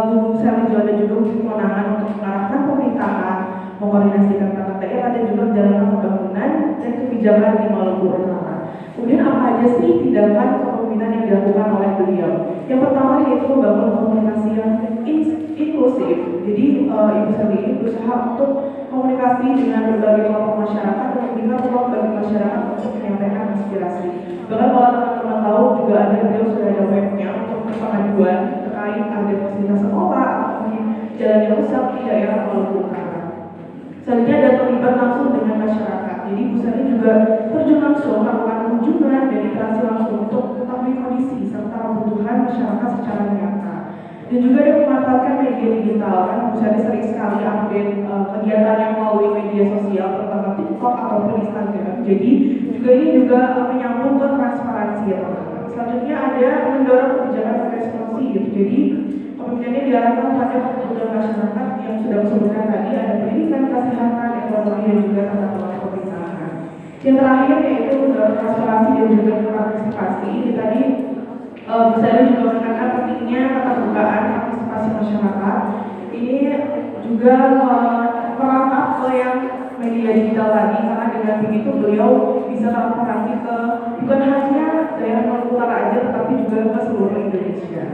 Bu Shirley Jordan juga memiliki kewenangan untuk mengarahkan pemerintahan, mengkoordinasikan perangkat daerah, dan juga menjalankan pembangunan dan kebijakan di Maluku Utara. Kemudian apa aja sih tindakan kepemimpinan yang dilakukan oleh beliau? Yang pertama yaitu membangun komunikasi yang inklusif. Jadi Ibu Shirley ini berusaha untuk komunikasi dengan berbagai kelompok masyarakat dan memberikan ruang bagi masyarakat untuk menyampaikan aspirasi. Bahkan kalau teman-teman tahu juga ada beliau sudah ada webnya untuk pengaduan terkait ada fasilitas sekolah atau mungkin jalan yang rusak di daerah Maluku Utara. Selanjutnya ada terlibat langsung dengan masyarakat. Jadi Bu Shirley juga terjun langsung melakukan kunjungan dan interaksi langsung untuk mengetahui kondisi serta kebutuhan masyarakat secara nyata. Dan juga dia memanfaatkan media digital, kan Bu Shirley sering sekali update kegiatannya melalui media sosial, terutama TikTok ataupun Instagram. Jadi juga ini juga menyambung ke transparansi ya teman-teman. Selanjutnya ada mendorong kebijakan responsif. Jadi kepemimpinannya diarahkan terhadap kebutuhan masyarakat yang sudah disebutkan tadi, ada pendidikan, kesehatan, ekonomi, dan juga tata kelola pemerintahan. Yang terakhir yaitu transparansi dan juga partisipasi. Ini tadi saya juga menekankan pentingnya keterbukaan partisipasi masyarakat. Ini juga merangkap ke yang media digital tadi, karena dengan begitu beliau bisa transparansi ke bukan hanya daerah Maluku Utara aja, tetapi juga ke seluruh Indonesia.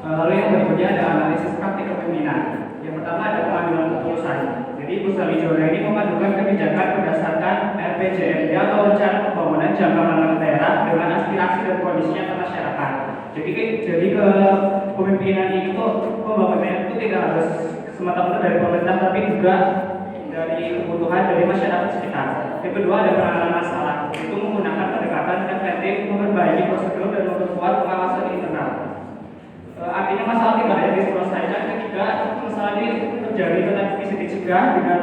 Lalu yang berikutnya ada analisis praktik kepemimpinan. Yang pertama ada pengambilan keputusan. Jadi Bu Shirley Jordan ini memadukan kebijakan berdasarkan RPJMD atau Rencana Pembangunan Jangka Menengah Daerah dengan aspirasi dan kondisinya ke masyarakat. Jadi kepemimpinan ini tuh pembangunan itu tidak harus semata-mata dari pemerintah, tapi juga dari kebutuhan dari masyarakat sekitar. Yang kedua ada penanganan masalah. Itu menggunakan pendekatan preventif, memperbaiki prosedur dan memperkuat pengawasan internal. Artinya masalah tidak hanya diselesaikan ketika masalah ini terjadi, tetapi bisa dicegah dengan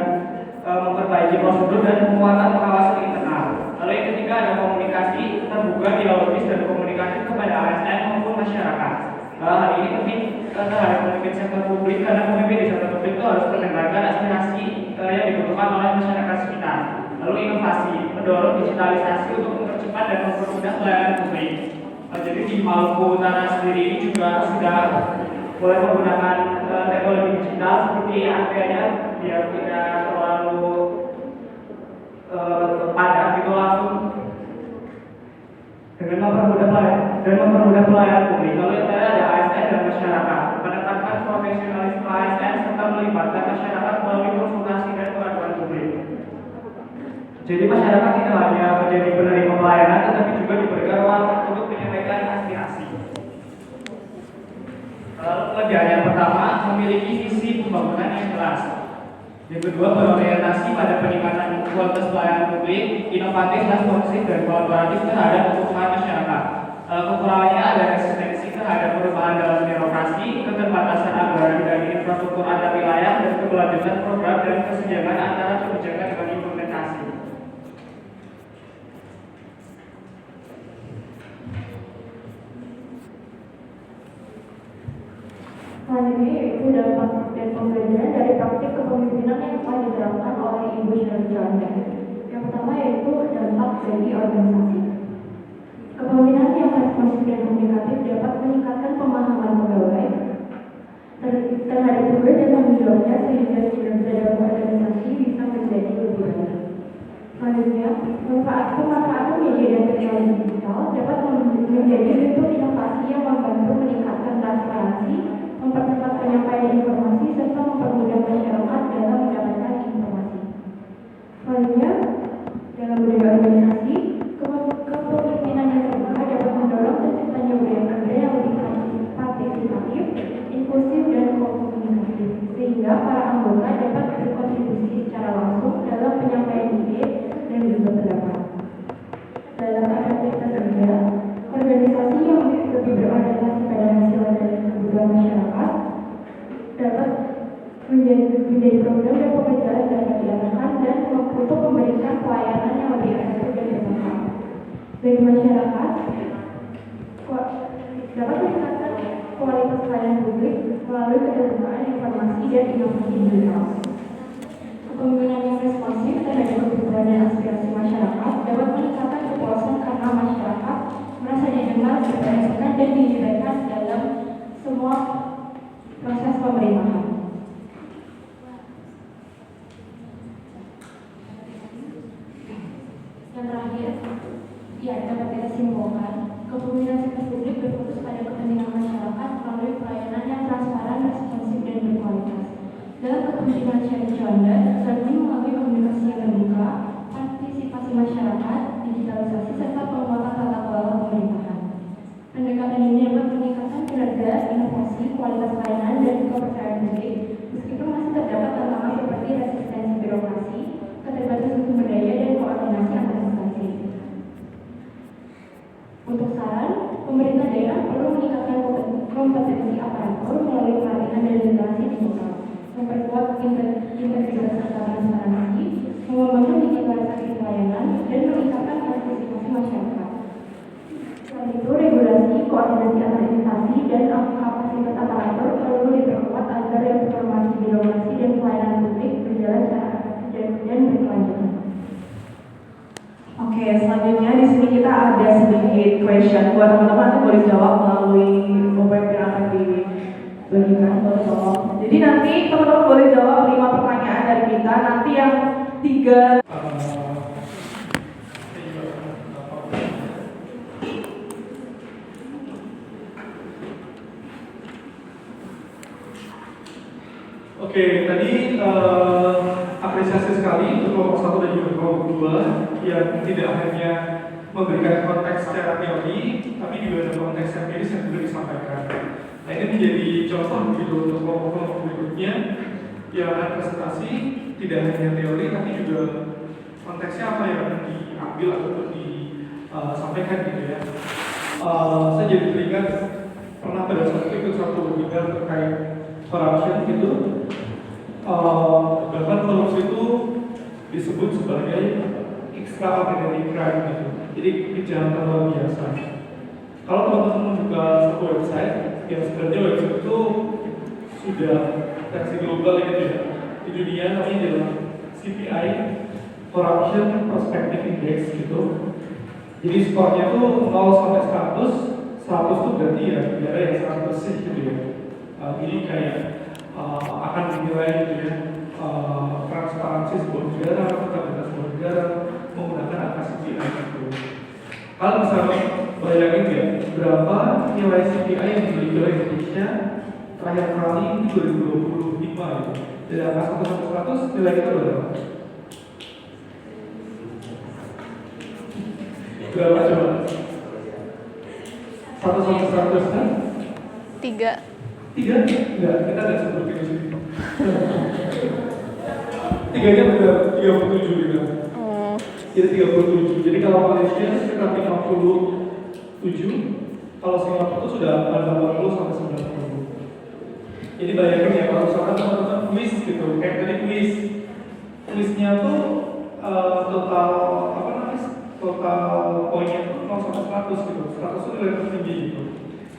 memperbaiki prosedur dan penguatan pengawasan internal. Lalu yang ketiga ada komunikasi terbuka, dialogis, dan komunikasi kepada ASN maupun masyarakat. Hal ini penting terhadap pemimpin sektor publik karena pemimpin di sektor publik itu harus mendengarkan aspirasi yang dibutuhkan oleh masyarakat sekitar. Lalu inovasi, mendorong digitalisasi untuk mempercepat dan mempermudah pelayanan publik. Jadi di Maluku Utara sendiri ini juga sudah mulai menggunakan teknologi digital seperti antriannya biar tidak terlalu padat gitu, langsung dengan mempermudah pelayanan publik. Lalu yang terakhir ada ASN dan masyarakat, menetapkan profesionalisme ASN serta melibatkan masyarakat melalui konsultasi dan pengaduan publik. Jadi masyarakat tidak hanya menjadi penerima pelayanan, tetapi juga diberikan ruang untuk menyampaikan aspirasi. Lalu kelebihan yang pertama, memiliki visi pembangunan yang jelas. Yang kedua, berorientasi pada peningkatan kualitas pelayanan publik, inovatif, responsif, dan kolaboratif terhadap kebutuhan masyarakat. Kekurangannya ada resistensi terhadap perubahan dalam birokrasi, keterbatasan anggaran dari infrastruktur antar wilayah, dan keberlanjutan program dan kesenjangan antara kebijakan dengan implementasi.
Selanjutnya yaitu dampak dan pembelajaran dari praktik kepemimpinan yang telah diterapkan oleh Ibu Shirley Juanda. Yang pertama yaitu dampak bagi organisasi. Kepemimpinan yang responsif dan komunikatif dapat meningkatkan pemahaman pegawai terhadap tugas dan tanggung jawabnya sehingga kinerja dalam organisasi bisa menjadi lebih baik. Selanjutnya, pemanfaatan media dan teknologi digital dapat menjadi bentuk inovasi yang membantu meningkatkan transparansi, mempercepat penyampaian informasi, serta mempermudah masyarakat dalam mendapatkan informasi. Selanjutnya, dalam budaya organisasi, kepemimpinan yang terbuka dapat mendorong terciptanya budaya kerja yang lebih partisipatif, inklusif, dan komunikatif, sehingga para anggota dapat berkontribusi secara langsung dalam penyampaian ide dan juga pendapat. Dalam efektivitas kerja, organisasi yang lebih berorientasi pada hasil dan kebutuhan masyarakat dapat menjadi program dan pekerjaan dapat dilakukan dan untuk memberikan pelayanan yang lebih efektif dan bermanfaat bagi masyarakat, dapat meningkatkan kualitas pelayanan publik melalui keterbukaan informasi dan inovasi digital. Kepemimpinan yang responsif terhadap kebutuhan dan aspirasi masyarakat dapat meningkatkan kepuasan karena masyarakat merasa didengar, diperhatikan, dan dilibatkan dalam semua proses pemerintahan. Yang terakhir, ya dapat kita simpulkan, kepemimpinan sektor publik berfokus pada kepentingan masyarakat melalui pelayanan yang transparan, responsif, dan berkualitas. Dalam kepemimpinan Shirley Juanda, strategi melalui komunikasi yang terbuka, partisipasi masyarakat, digitalisasi, serta penguatan tata kelola pemerintahan. Pendekatan ini dapat meningkatkan kinerja, inovasi, kualitas pelayanan, dan kepercayaan publik, meskipun masih terdapat tantangan seperti resistensi birokrasi, keterbatasan sumber daya, dan koordinasi antar instansi. Untuk saran, pemerintah daerah perlu meningkatkan kompetensi aparatur melalui pelatihan dan literasi digital, memperkuat integritas serta transparansi, mengembangkan digitalisasi pelayanan, dan meningkatkan partisipasi masyarakat. Selain itu, regulasi, koordinasi antar instansi, dan kapasitas aparatur perlu diperkuat agar reformasi birokrasi dan pelayanan publik berjalan secara efektif dan berkelanjutan.
Oke, selanjutnya di sini kita ada sedikit question buat teman-teman yang boleh jawab melalui OPP yang akan dibagikan. Boleh jawab. Jadi nanti teman-teman boleh jawab 5 pertanyaan dari kita. Nanti yang 3
Oke, tadi apresiasi sekali untuk kelompok 1 dan juga kelompok 2 yang tidak hanya memberikan konteks secara teori, tapi juga ada konteks empiris yang sudah disampaikan. Nah, ini menjadi contoh gitu untuk kelompok-kelompok berikutnya yang presentasi tidak hanya teori, tapi juga konteksnya apa yang diambil atau disampaikan gitu ya. Saya jadi teringat pernah pada saat itu ikut satu webinar terkait corruption gitu. Bahkan korupsi itu disebut sebagai extraordinary crime gitu. Jadi kejahatan luar biasa. Kalau teman-teman buka satu website, yang sebenarnya website itu sudah versi global gitu ya. Di dunia namanya adalah CPI, Corruption Perspective Index gitu. Jadi skornya tuh 0 sampai 100, 100 tuh berarti ya negara yang sangat bersih gitu ya. Jadi kayak akan dinilai gitu ya transparansi sebuah negara, akuntabilitas sebuah negara menggunakan angka CPI gitu. Kalau misalnya bayangin ya, berapa nilai CPI yang dimiliki oleh Indonesia terakhir kali ini 2025 gitu. Dari angka 1 sampai 100 nilai kita berapa? Berapa coba? 1 sampai 100 kan?
3.
3? Enggak, kita ada seperti itu sini. 3-nya benar, 37 gitu.
Oh.
Jadi 37. Jadi kalau Malaysia sekitar 57, kalau Singapura itu sudah 80 sampai 90. Jadi bayangin ya, kalau misalkan teman-teman kuis gitu, kayak tadi kuisnya tuh total apa namanya? Total poinnya tuh 0 sampai 100 gitu. 100 itu nilai tertinggi gitu.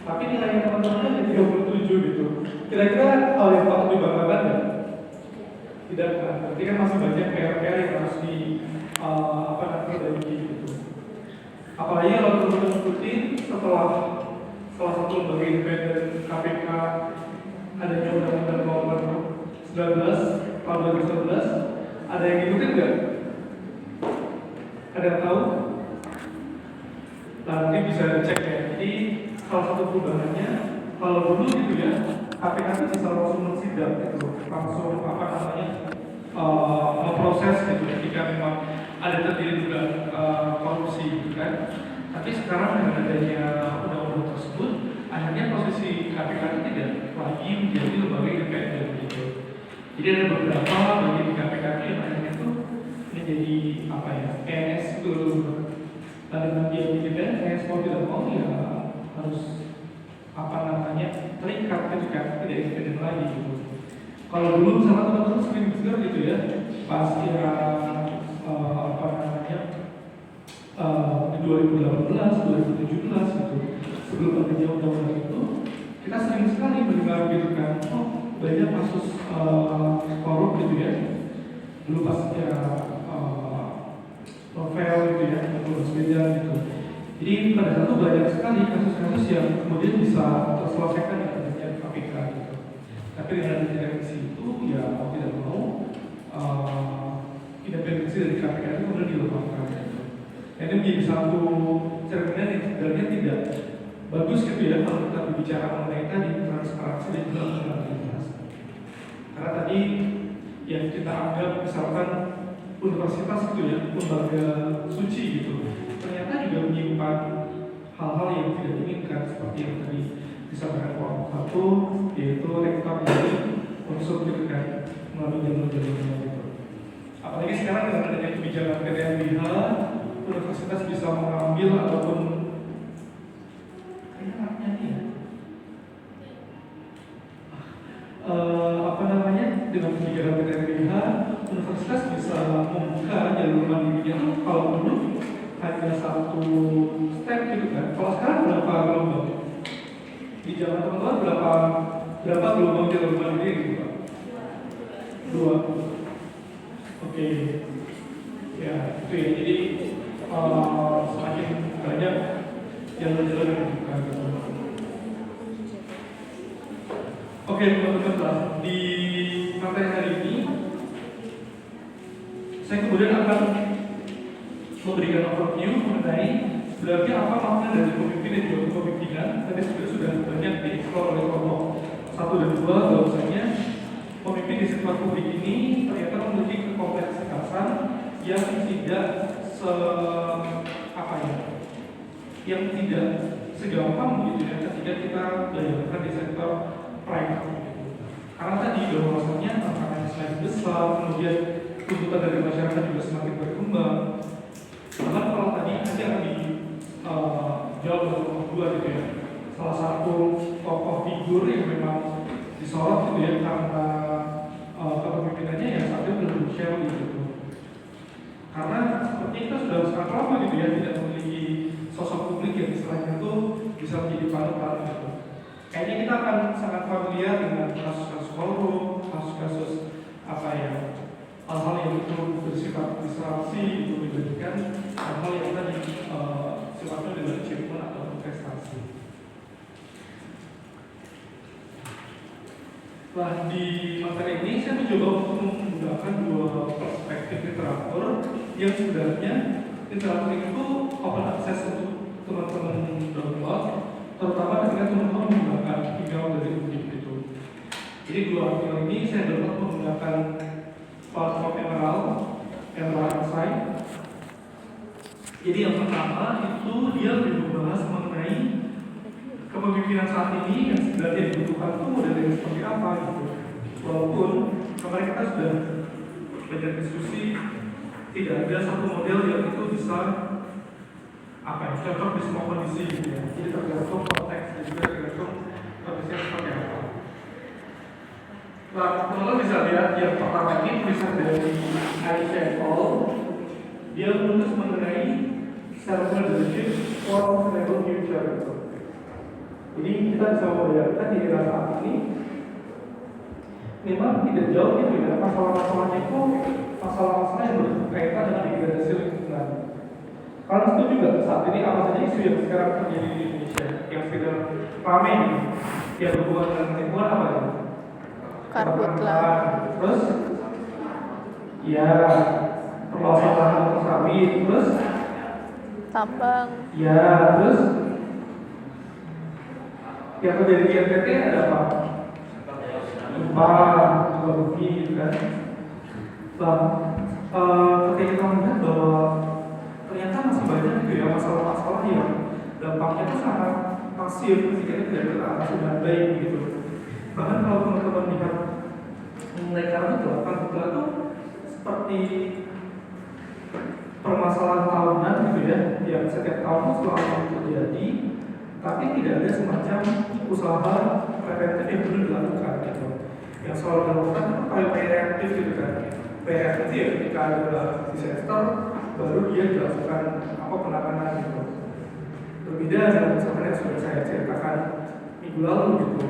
Tapi nilainya teman-teman jadi 37 gitu. Kira-kira hal yang patut dibanggakan nggak? Tidak kan? Berarti kan masih banyak PR-PR yang harus diperbaiki gitu. Apalagi kalau teman-teman ikutin setelah salah satu lembaga independen KPK adanya undang-undang nomor 19 tahun 2019, ada yang ngikutin nggak? Ada yang tahu? Nah, nanti bisa cek ya. Jadi salah satu perubahannya, kalau dulu gitu ya, KPK itu bisa langsung mensidak gitu, langsung apa namanya memproses gitu ketika memang ada terjadi dugaan korupsi gitu kan. Tapi sekarang dengan adanya undang-undang tersebut, akhirnya posisi KPK itu tidak lagi menjadi lembaga independen gitu. Jadi ada beberapa bagian di KPK yang akhirnya itu menjadi apa ya, PNS itu. Dan dia independen, PNS mau tidak mau ya harus apa namanya terikat ketika tidak independen lagi gitu. Kalau dulu misalnya teman-teman sering dengar gitu ya, pas era apa namanya 2018, 2017 gitu, sebelum adanya undang-undang itu, kita sering sekali mendengar gitu kan, oh banyak kasus korup gitu ya. Dulu pas era novel gitu ya, novel Baswedan gitu. Jadi pada saat itu banyak sekali kasus-kasus yang kemudian bisa terselesaikan dengan KPK gitu. Tapi dengan independensi itu ya mau tidak mau independensi dari KPK itu kemudian dilemahkan gitu. Ini menjadi satu cerminan yang sebenarnya tidak bagus gitu ya kalau kita berbicara mengenai tadi transparansi dan juga akuntabilitas. Karena tadi yang kita anggap misalkan universitas gitu ya, lembaga suci gitu, ternyata juga menyimpan hal-hal yang tidak diinginkan seperti yang tadi disampaikan poin 1, yaitu rektor dari unsur gitu kan melalui jalur-jalurnya gitu. Apalagi sekarang dengan adanya kebijakan PTNBH, universitas bisa mengambil ataupun apa namanya, dengan kebijakan PTNBH, universitas bisa membuka jalur mandirinya tuh kalau dulu hanya satu step gitu kan. Kalau sekarang berapa gelombang? Di zaman teman-teman berapa gelombang jalur mandiri gitu Pak? 2. Oke. Ya itu ya. Jadi semakin banyak jalur-jalur yang dibuka gitu. Oke teman-teman, di materi hari ini saya kemudian akan memberikan overview mengenai sebenarnya apa makna dari pemimpin dan juga kepemimpinan. Tadi sudah banyak dieksplor oleh kelompok 1 dan 2 bahwasanya pemimpin di sektor publik ini ternyata memiliki kekompleksitasan yang tidak yang tidak segampang gitu ya ketika kita bayangkan di sektor private gitu. Karena tadi bahwasanya tantangannya semakin besar, kemudian tuntutan dari masyarakat juga semakin berkembang. Bahkan kalau tadi nanti akan dijawab oleh kelompok 2 gitu ya, salah satu tokoh figur yang memang disorot gitu ya karena kepemimpinannya yang satu adalah Shelley gitu. Karena seperti kita sudah sangat lama gitu ya tidak memiliki sosok publik yang istilahnya itu bisa menjadi panutan gitu. Kayaknya kita akan sangat familiar dengan kasus-kasus korup, kasus-kasus apa ya hal-hal yang itu bersifat disrupsi itu dibandingkan hal-hal yang tadi sifatnya dengan achievement atau prestasi. Nah, di materi ini saya mencoba untuk menggunakan dua perspektif literatur yang sebenarnya literatur itu open access untuk teman-teman download, terutama ketika teman-teman menggunakan email dari Undip itu. Jadi dua artikel ini saya download menggunakan platform Emerald Insight. Jadi yang pertama itu dia lebih membahas mengenai kepemimpinan saat ini yang sebenarnya dibutuhkan itu model yang seperti apa gitu. Walaupun kemarin kita sudah banyak diskusi, tidak ada satu model yang itu bisa cocok di semua kondisi gitu ya. Jadi tergantung konteks dan juga tergantung kondisinya seperti apa. Nah, teman-teman bisa lihat yang pertama ini tulisan dari Aisyah et al. Dia menulis mengenai self-leadership for sustainable future. Jadi kita bisa membayangkan di era saat ini memang tidak jauh gitu ya, masalah-masalahnya itu masalah-masalah yang berkaitan dengan degradasi lingkungan. Kalian setuju juga saat ini apa saja isu yang sekarang terjadi di Indonesia yang sedang ramai nih, yang berhubungan dengan lingkungan apa ya?
Karhutla.
Terus ya perluasan lahan untuk sawit, terus
Tambang.
ya terus yang terjadi di NTT ada apa? Gempa, bumi, gitu kan? Nah, ketika kita melihat bahwa ternyata masih banyak gitu ya masalah-masalah yang dampaknya itu sangat masif ketika itu tidak teratasi dengan baik gitu. Bahkan kalau teman-teman lihat mengenai karhutla itu seperti permasalahan tahunan gitu ya, yang setiap tahun selalu terjadi, tapi tidak ada semacam usaha preventif yang perlu dilakukan gitu. Yang selalu dilakukan itu kayak reaktif gitu kan. Reaktif ya ketika ada disaster baru dia dilakukan penanganan gitu. Berbeda dengan misalnya yang sudah saya ceritakan minggu lalu gitu.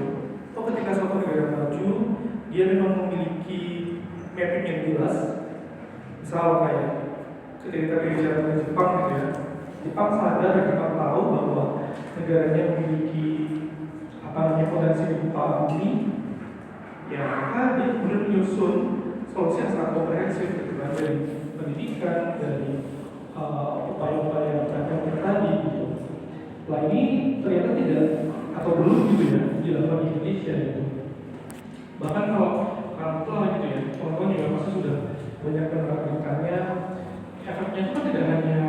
Atau ketika suatu negara maju dia memang memiliki mapping yang jelas. Misal kayak ketika kita bicara dengan Jepang gitu ya. Jepang sadar dan Jepang tahu bahwa negaranya memiliki potensi gempa bumi, ya maka dia kemudian menyusun solusi yang sangat komprehensif gitu kan, dari pendidikan, dari upaya-upaya preventif tadi gitu. Nah ini ternyata tidak atau belum gitu ya dilakukan di Indonesia gitu. Bahkan kalau karhutla gitu ya, teman-teman juga pasti sudah banyak mendengarkannya. Efeknya itu kan tidak hanya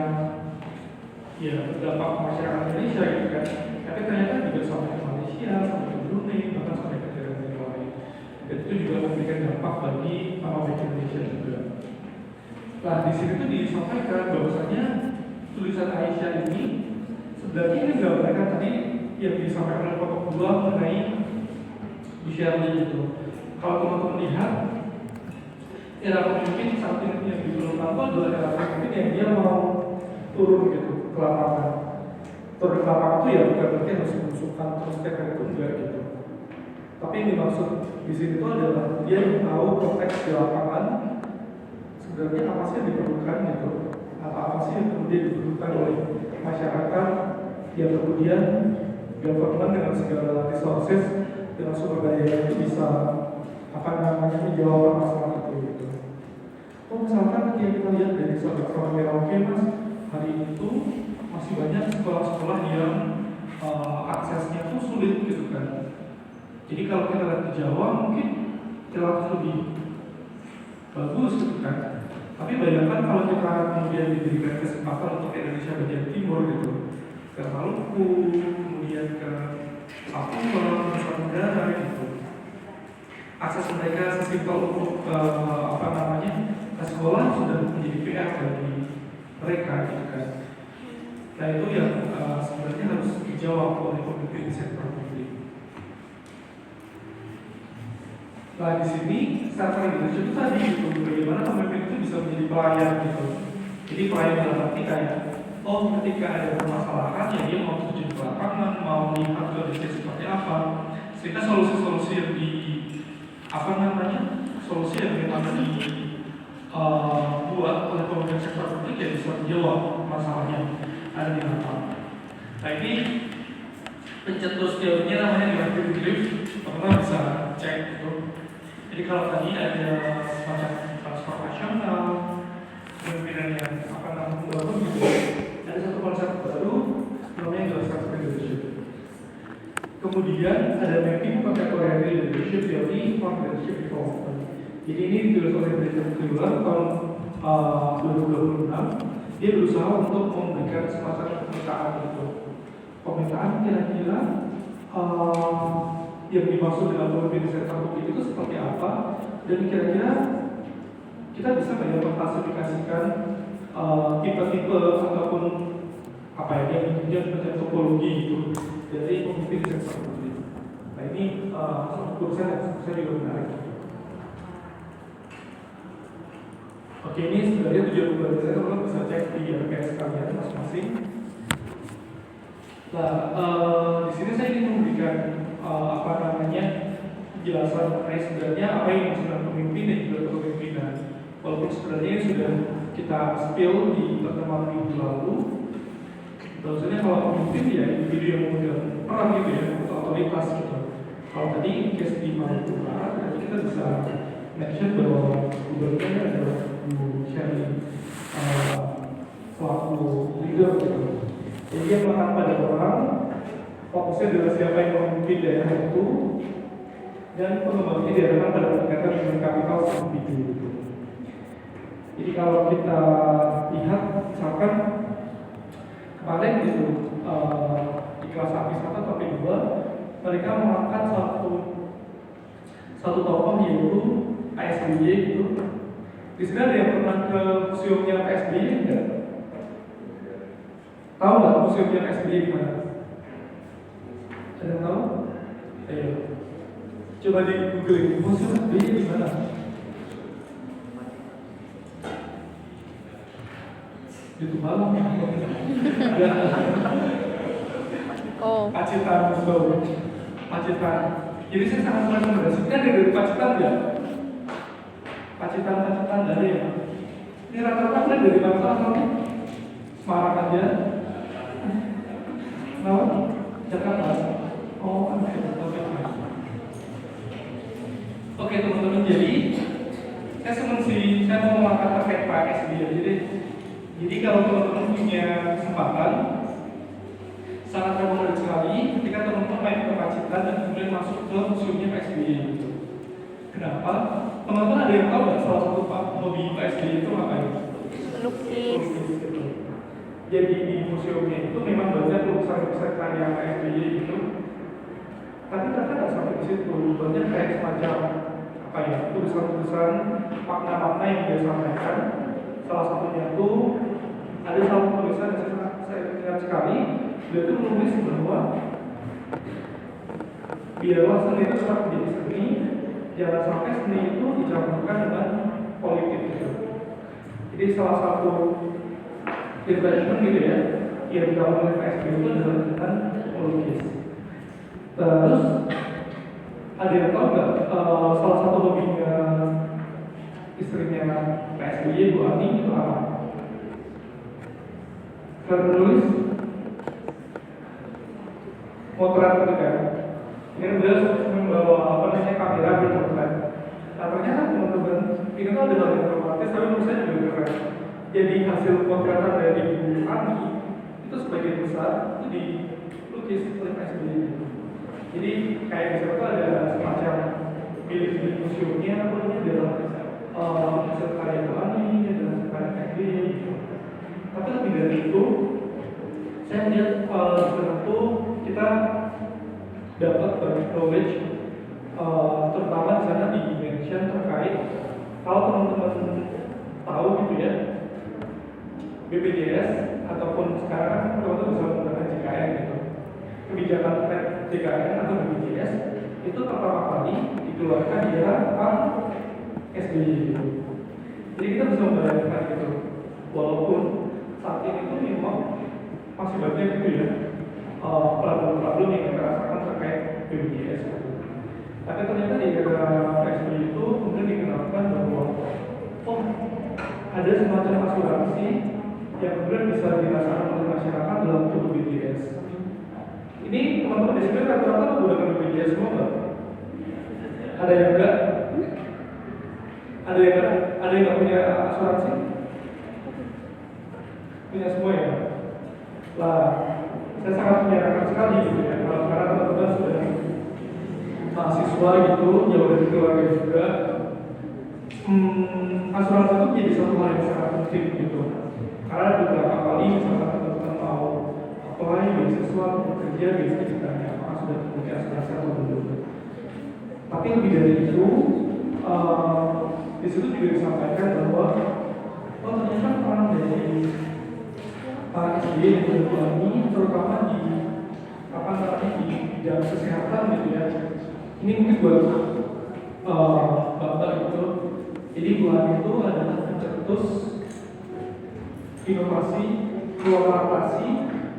ya berdampak ke masyarakat Indonesia gitu kan, tapi ternyata juga sampai ke Malaysia, sampai ke Brunei, bahkan sampai ke negara-negara lain. Dan itu juga memberikan dampak bagi ekonomi Indonesia juga. Nah di sini tuh disampaikan bahwasanya tulisan Aisyah ini sebenarnya ini menggambarkan tadi yang disampaikan oleh Bapak Kedua mengenai Bu Shirley gitu. Kalau teman-teman lihat era pemimpin saat ini yang diperlukan adalah era pemimpin yang dia mau turun gitu ke lapangan. Turun ke lapangan itu ya bukan berarti harus menusukkan terus setiap hari itu enggak gitu. Tapi yang dimaksud di sini itu adalah dia yang tahu konteks di lapangan sebenarnya apa sih yang diperlukan gitu, apa sih yang kemudian dibutuhkan oleh masyarakat yang kemudian government dengan segala resources dengan sumber daya itu bisa menjawab masalah itu gitu. Misalkan ketika kita lihat dari seorang Merauke mas, hari itu masih banyak sekolah-sekolah yang aksesnya tuh sulit gitu kan. Jadi kalau kita lihat di Jawa mungkin relatif lebih bagus gitu kan. Tapi bayangkan kalau kita kemudian diberikan kesempatan untuk Indonesia bagian timur gitu, ke Maluku, kemudian ke Papua, Nusa Tenggara gitu. Akses mereka sesimpel untuk ke sekolah sudah menjadi PR bagi mereka gitu kan. Nah itu yang sebenarnya harus dijawab oleh pemimpin sektor publik. Nah di sini secara leadership itu tadi gitu, bagaimana pemimpin itu bisa menjadi pelayan gitu. Jadi pelayan dalam arti kayak ketika ada permasalahan ya dia mau terjun ke lapangan, mau lihat kondisi seperti apa, sehingga solusi-solusi yang solusi yang memang buat oleh pemimpin sektor publik ya bisa dijawab masalahnya ada di mana. Nah ini pencetus teorinya namanya Directive Relief, teman-teman bisa cek gitu. Jadi kalau tadi ada semacam transformasional, kepemimpinan yang apa namanya membangun gitu, ada satu konsep baru namanya Glastonbury leadership. Kemudian ada mapping contemporary leadership teori for leadership development. Jadi ini ditulis oleh Brendan Taylor tahun 2026. Dia berusaha untuk memberikan semacam pemetaan gitu. Pemetaan kira-kira yang dimaksud dengan pemimpin sektor publik itu seperti apa, dan kira-kira kita bisa mengklasifikasikan tipe-tipe ataupun apa ya yang macam topologi gitu dari pemimpin sektor publik. Nah ini satu kursus saya juga menarik. Oke, ini sebenarnya tujuan pembelajaran saya, teman-teman bisa cek di RPS kalian masing-masing. Nah, di sini saya ingin memberikan penjelasan mengenai sebenarnya apa yang dimaksud dengan pemimpin dan juga kepemimpinan. Walaupun sebenarnya sudah kita spill di pertemuan minggu lalu. Maksudnya kalau pemimpin ya individu yang memegang peran gitu ya, atau otoritas gitu. Kalau tadi case di Maluku Barat, nanti kita bisa mention bahwa gubernurnya adalah Bu Shirley selaku leader gitu. Jadi dia melekat pada orang, fokusnya adalah siapa yang memimpin daerah itu, dan pengembangannya diarahkan pada peningkatan human capital individu gitu. Jadi kalau kita lihat misalkan kemarin gitu di kelas AP1 atau P2 mereka mengangkat satu tokoh yaitu PSBY gitu. Di sini ada yang pernah ke museumnya PSBY enggak? Tahu nggak museumnya PSBY di mana? Ada yang tahu? Ayo, coba di Google museum PSBY di mana? Di Tumalang.
Oh.
Pacitan, Pacitan. Jadi saya sangat merekomendasikan dari Pacitan ya. Pacitan dari ya. Ini rata-rata dari bangsa asalnya Semarang aja. Kenapa? Jakarta. Oh, kan oke teman-teman, jadi saya mau mengangkat terkait PSB ya. Jadi kalau teman-teman punya kesempatan, sangat rekomendasi sekali ketika teman-teman main ke Pacitan dan kemudian masuk ke museumnya PSBY gitu. Kenapa? Teman-teman ada yang tahu nggak salah satu hobi PSBY itu ngapain?
Lukis.
Jadi di museumnya itu memang banyak lukisan-lukisan karya PSBY gitu. Tapi ternyata nggak sampai di situ, banyak kayak semacam apa ya, tulisan-tulisan makna-makna yang dia sampaikan. Salah satunya itu ada satu tulisan yang saya ingat sekali. Dia itu menulis bahwa biarlah seni itu tetap menjadi seni, jangan sampai seni itu dicampurkan dengan politik gitu. Jadi salah satu investment gitu ya yang dilakukan oleh PSB itu adalah dengan melukis. Terus ada yang tahu nggak salah satu hobinya istrinya PSBY Bu Ani itu apa? Karena menulis motret gitu kan. Ini beliau membawa kamera bermotret. Nah ternyata teman-teman ini tuh ada banyak romantis, tapi menurut saya juga keren. Jadi hasil potretan dari Bu Ani itu sebagian besar itu dilukis oleh PSBY. Jadi kayak misalnya tuh ada semacam milik museumnya, apa namanya dalam hasil karya Bu Ani dan hasil karya PSBY gitu. Tapi lebih dari itu, saya lihat sebenarnya tuh kita dapat banyak knowledge, terutama di sana di dimension terkait kalau teman-teman tahu gitu ya, BPJS ataupun sekarang teman-teman bisa menggunakan JKN gitu. Kebijakan JKN atau BPJS itu pertama kali dikeluarkan di era Pak SBY gitu. Jadi kita bisa membayangkan gitu, walaupun saat ini itu memang masih banyak gitu ya problem-problem yang kita rasakan terkait BPJS gitu. Tapi ternyata di era PSBY itu kemudian dikenalkan bahwa ada semacam asuransi yang kemudian bisa dirasakan oleh masyarakat dalam bentuk BPJS. Ini teman-teman di sini rata-rata menggunakan BPJS semua nggak? Ada yang enggak? Ada yang nggak punya asuransi? Punya semua ya? Lah, saya sangat menyarankan sekali gitu ya, kalau karena teman-teman sudah mahasiswa gitu, jauh dari keluarga juga, asuransi itu jadi satu hal yang sangat penting gitu. Karena beberapa kali misalkan teman-teman mau apply beasiswa bekerja biasanya ditanya apakah sudah punya asuransi atau belum. Tapi lebih dari itu, di situ juga disampaikan bahwa ternyata peran dari Pak SBY dan ini terutama di di bidang kesehatan gitu ya. Ini mungkin buat Bapak gitu. Jadi Tuhan itu adalah pencetus inovasi, ruang adaptasi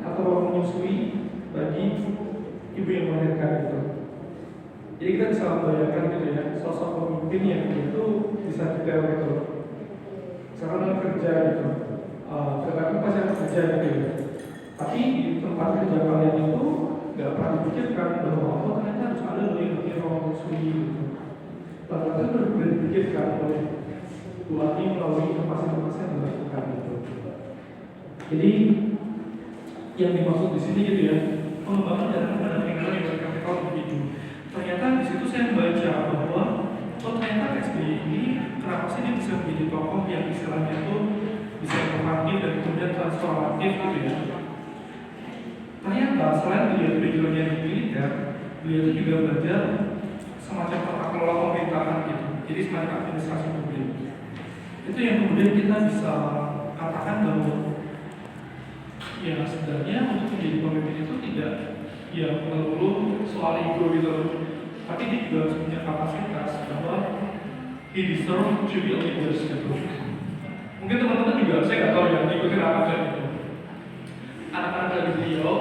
atau ruang menyusui bagi ibu yang melahirkan gitu. Jadi kita bisa membayangkan gitu ya, sosok pemimpin yang itu bisa detail gitu. Misalkan dalam kerja gitu, tetapi pasti akan kerja gitu ya. Tapi di tempat kerja kalian itu nggak pernah dipikirkan bahwa ternyata harus ada lebih ruang menyusui gitu. Lalu itu sudah dipikirkan oleh Bu Ani melalui inovasi-inovasi yang dilakukan gitu. Jadi yang dimaksud di sini gitu ya, pengembangan jaringan pada tinggal yang berkapital individu. Ternyata di situ saya membaca bahwa ternyata SBY ini kenapa sih dia bisa menjadi tokoh yang istilahnya itu bisa inovatif dan kemudian transformatif gitu ya. Ternyata selain beliau backgroundnya di militer, beliau itu juga belajar semacam tata kelola pemerintahan gitu. Jadi semacam administrasi publik. Itu yang kemudian kita bisa katakan bahwa ya sebenarnya untuk menjadi pemimpin itu tidak ya melulu soal ego gitu, tapi dia juga harus punya kapasitas bahwa he deserve to be a leader gitu. Mungkin teman-teman juga, saya nggak tahu ya ikutin apa kan itu. Anak-anak dari beliau,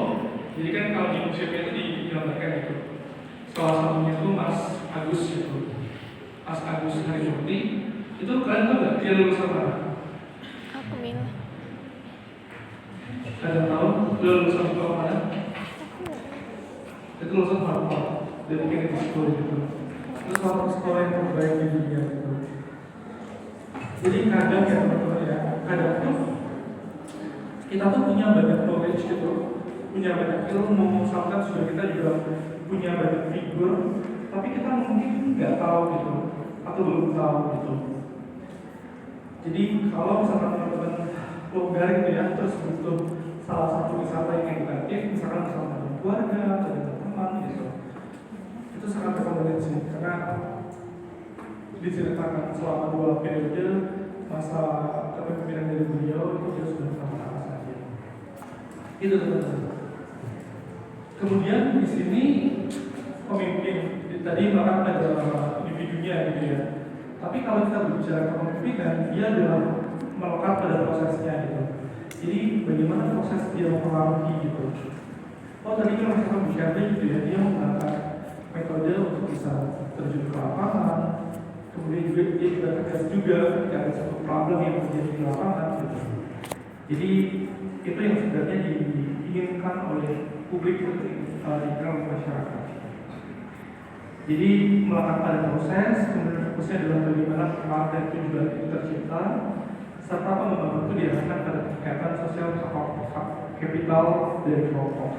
jadi kan kalau di museumnya itu digambarkan gitu. Salah satunya itu Mas Agus gitu, Mas Agus Harimurti. Itu kalian tahu nggak dia lulusan mana?
Aku Mila.
Ada tahu dia lulusan sekolah mana? Itu lulusan Harvard, dedicated school gitu. Itu salah satu sekolah yang terbaik di dunia gitu. Jadi kadang ya teman-teman ya, kadang tuh kita tuh punya banyak knowledge gitu, punya banyak ilmu, misalkan sudah kita juga punya banyak figur, tapi kita mungkin nggak tahu gitu, atau belum tahu gitu. Jadi kalau misalkan teman-teman longgar gitu ya, terus butuh salah satu wisata yang edukatif, misalkan bersama dengan keluarga atau dengan teman gitu, itu sangat rekomendasi karena diceritakan selama 2 periode masa kepemimpinan dari beliau itu dia sudah apa saja. Itu teman-teman. Kemudian di sini pemimpin tadi melakukan ada individunya gitu ya. Tapi kalau kita berbicara kepemimpinan, dia adalah melekat pada prosesnya gitu. Jadi bagaimana proses dia mempengaruhi gitu. Oh tadi kalau misalkan bicara gitu ya, dia menggunakan metode untuk bisa terjun ke lapangan. Kemudian juga dia juga tegas juga ketika ada satu problem yang terjadi di lapangan gitu. Jadi itu yang sebenarnya diinginkan oleh publik di dalam masyarakat. Jadi melekat pada proses, kemudian fokusnya adalah bagaimana peran dan tujuan itu tercipta, serta pengembangan itu diarahkan pada kegiatan sosial kapital dari kelompok.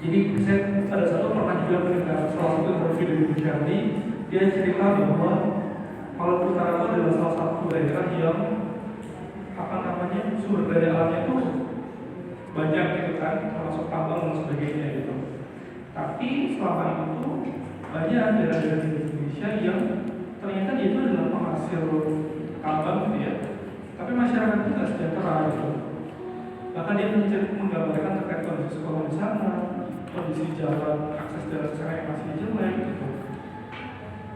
Jadi saya pada satu pernah juga mendengar salah satu interview dari Bu Charlie, dia cerita bahwa Maluku Utara itu adalah salah satu daerah yang sumber daya alamnya itu banyak gitu kan, termasuk tambang dan sebagainya gitu. Tapi selama itu banyak daerah-daerah di Indonesia yang ternyata dia itu adalah penghasil tambang gitu ya, tapi masyarakat itu tidak sejahtera gitu. Bahkan dia menggambarkan terkait kondisi sekolah di sana, kondisi jalan, akses jalan sana yang masih jelek gitu.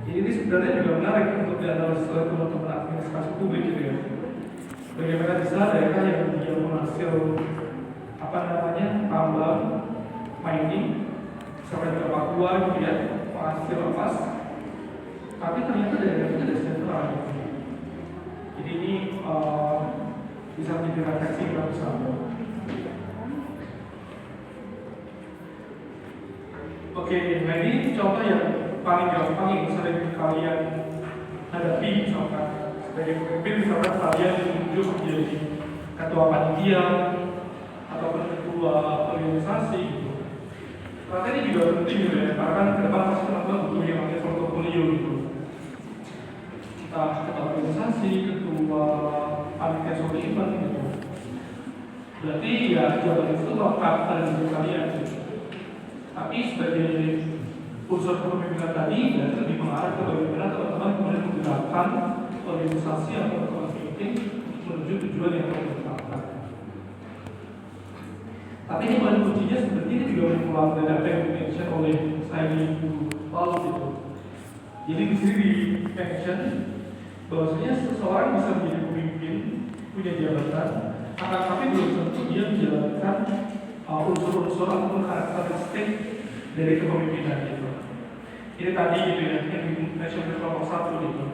Jadi ini sebenarnya juga menarik untuk dianalisis oleh teman-teman administrasi publik gitu ya. Bagaimana bisa daerah yang dia menghasil tambang, mining, sampai ke Papua gitu ya, menghasil emas, tapi ternyata daerah itu tidak sejahtera gitu. Jadi ini bisa menjadi refleksi kita bersama. Oke, nah ini contoh yang paling gampang yang sering kalian hadapi, misalkan sebagai pemimpin, misalkan kalian ditunjuk menjadi ketua panitia ataupun ketua organisasi gitu. Ternyata ini juga penting gitu ya, karena kan ke depan pasti teman-teman butuh yang namanya portofolio gitu. Entah ketua organisasi, ketua panitia suatu event gitu. Berarti ya jabatan itu lekat pada diri kalian gitu. Tapi sebagai unsur kepemimpinan tadi, dan lebih mengarah ke bagaimana teman-teman kemudian menggerakkan organisasi atau meeting menuju tujuan yang telah ditetapkan. Tapi ini bahan kuncinya seperti ini juga mengulang dari apa yang di-mention oleh saya di lalu gitu. Jadi di sini di-mention bahwasanya seseorang bisa menjadi pemimpin, punya jabatan, akan tapi belum tentu dia menjalankan unsur-unsur ataupun karakteristik dari kepemimpinan itu. Ini tadi gitu ya, yang di-mention di kelompok 1 gitu.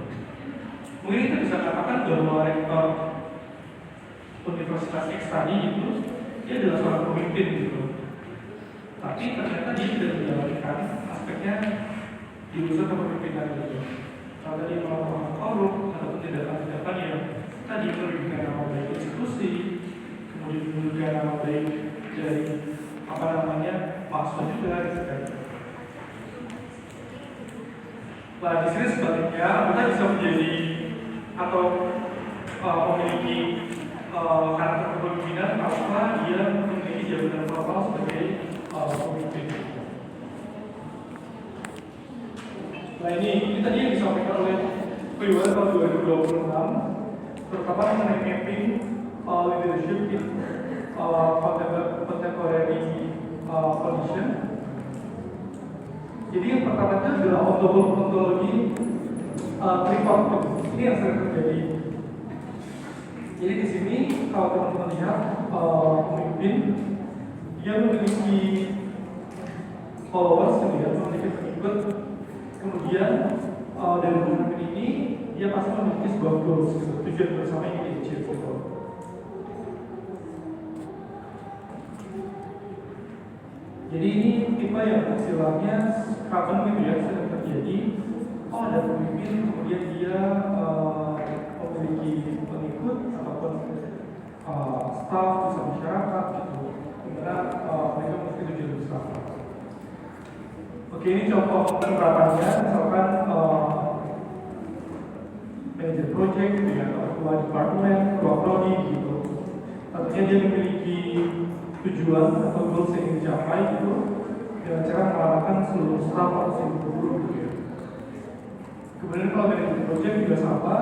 Mungkin kita bisa katakan bahwa rektor Universitas X tadi itu dia adalah seorang pemimpin gitu. Tapi ternyata dia tidak menjalankan aspeknya di unsur kepemimpinan gitu. Kalau tadi melakukan korup ataupun tindakan-tindakan yang tadi merugikan nama baik institusi, kemudian merugikan nama baik dari mahasiswa juga gitu kan. Nah di sini sebaliknya kita bisa menjadi atau memiliki karakter kepemimpinan karena dia memiliki jabatan formal sebagai pemimpin. Nah ini tadi yang disampaikan oleh PWL tahun 2026, terutama mengenai mapping leadership in contemporary condition. Jadi yang pertama itu adalah ontologi tripartite. Ini yang sering terjadi. Jadi di sini kalau teman-teman lihat pemimpin dia memiliki followers, kemudian memiliki pengikut, kemudian dari pemimpin ini dia pasti memiliki sebuah goals, tujuan bersama yang di-achieve gitu. Jadi ini tipe yang istilahnya common gitu ya, sering terjadi. Oh ada pemimpin, kemudian dia memiliki pengikut ataupun staff, bisa masyarakat gitu, dimana mereka memiliki tujuan bersama. Oke, ini contoh penerapannya, misalkan manajer project gitu ya, atau ketua departemen, ketua prodi gitu. Tentunya dia memiliki tujuan atau goals yang ingin dicapai gitu dengan cara mengarahkan seluruh staff atau seluruh guru gitu ya. Kemudian kalau manajer project juga sama,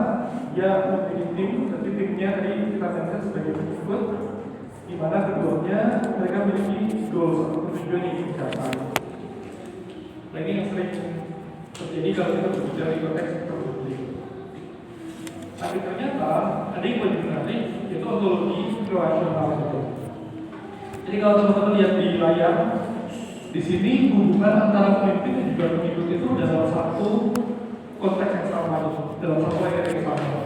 dia memiliki tim, tapi timnya tadi kita lihat sebagai pengikut, di mana keduanya mereka memiliki goals atau tujuan yang ingin dicapai. Nah ini yang sering terjadi kalau kita berbicara di konteks tertentu. Tapi ternyata ada yang lebih menarik, yaitu ontologi relasional itu. Jadi kalau teman-teman lihat di layar, di sini hubungan antara pemimpin dan juga pengikut itu dalam satu konteks yang sama itu, dalam satu layar yang sama.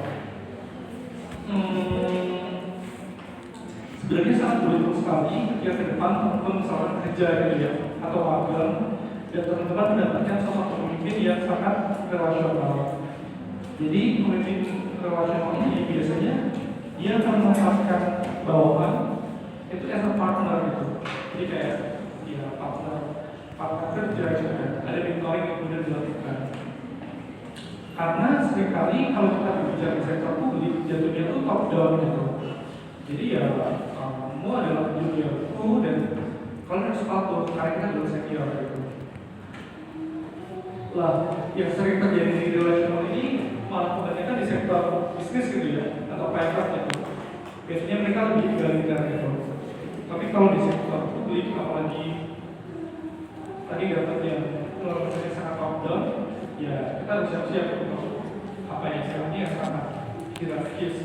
Sebenarnya sangat beruntung sekali ketika ke depan teman-teman misalkan kerja gitu ya, atau magang, dan teman-teman mendapatkan sosok pemimpin yang sangat relasional. Jadi pemimpin relasional ini biasanya dia akan menempatkan bawahan itu as a partner gitu. Jadi kayak ya partner kerja gitu kan. Ada mentoring yang kemudian dilakukan. Karena seringkali kalau kita berbicara di sektor publik jatuhnya itu top down gitu. Jadi ya kamu adalah juniorku dan kalau harus patuh karena kita adalah senior gitu. Lah yang sering terjadi di relational ini malah kebanyakan di sektor bisnis gitu ya atau private gitu. Biasanya mereka lebih egaliter gitu. Tapi kalau di sektor publik apalagi tadi dapat yang prosesnya sangat top down, ya kita harus siap-siap untuk apa yang istilahnya yang sangat hierarkis.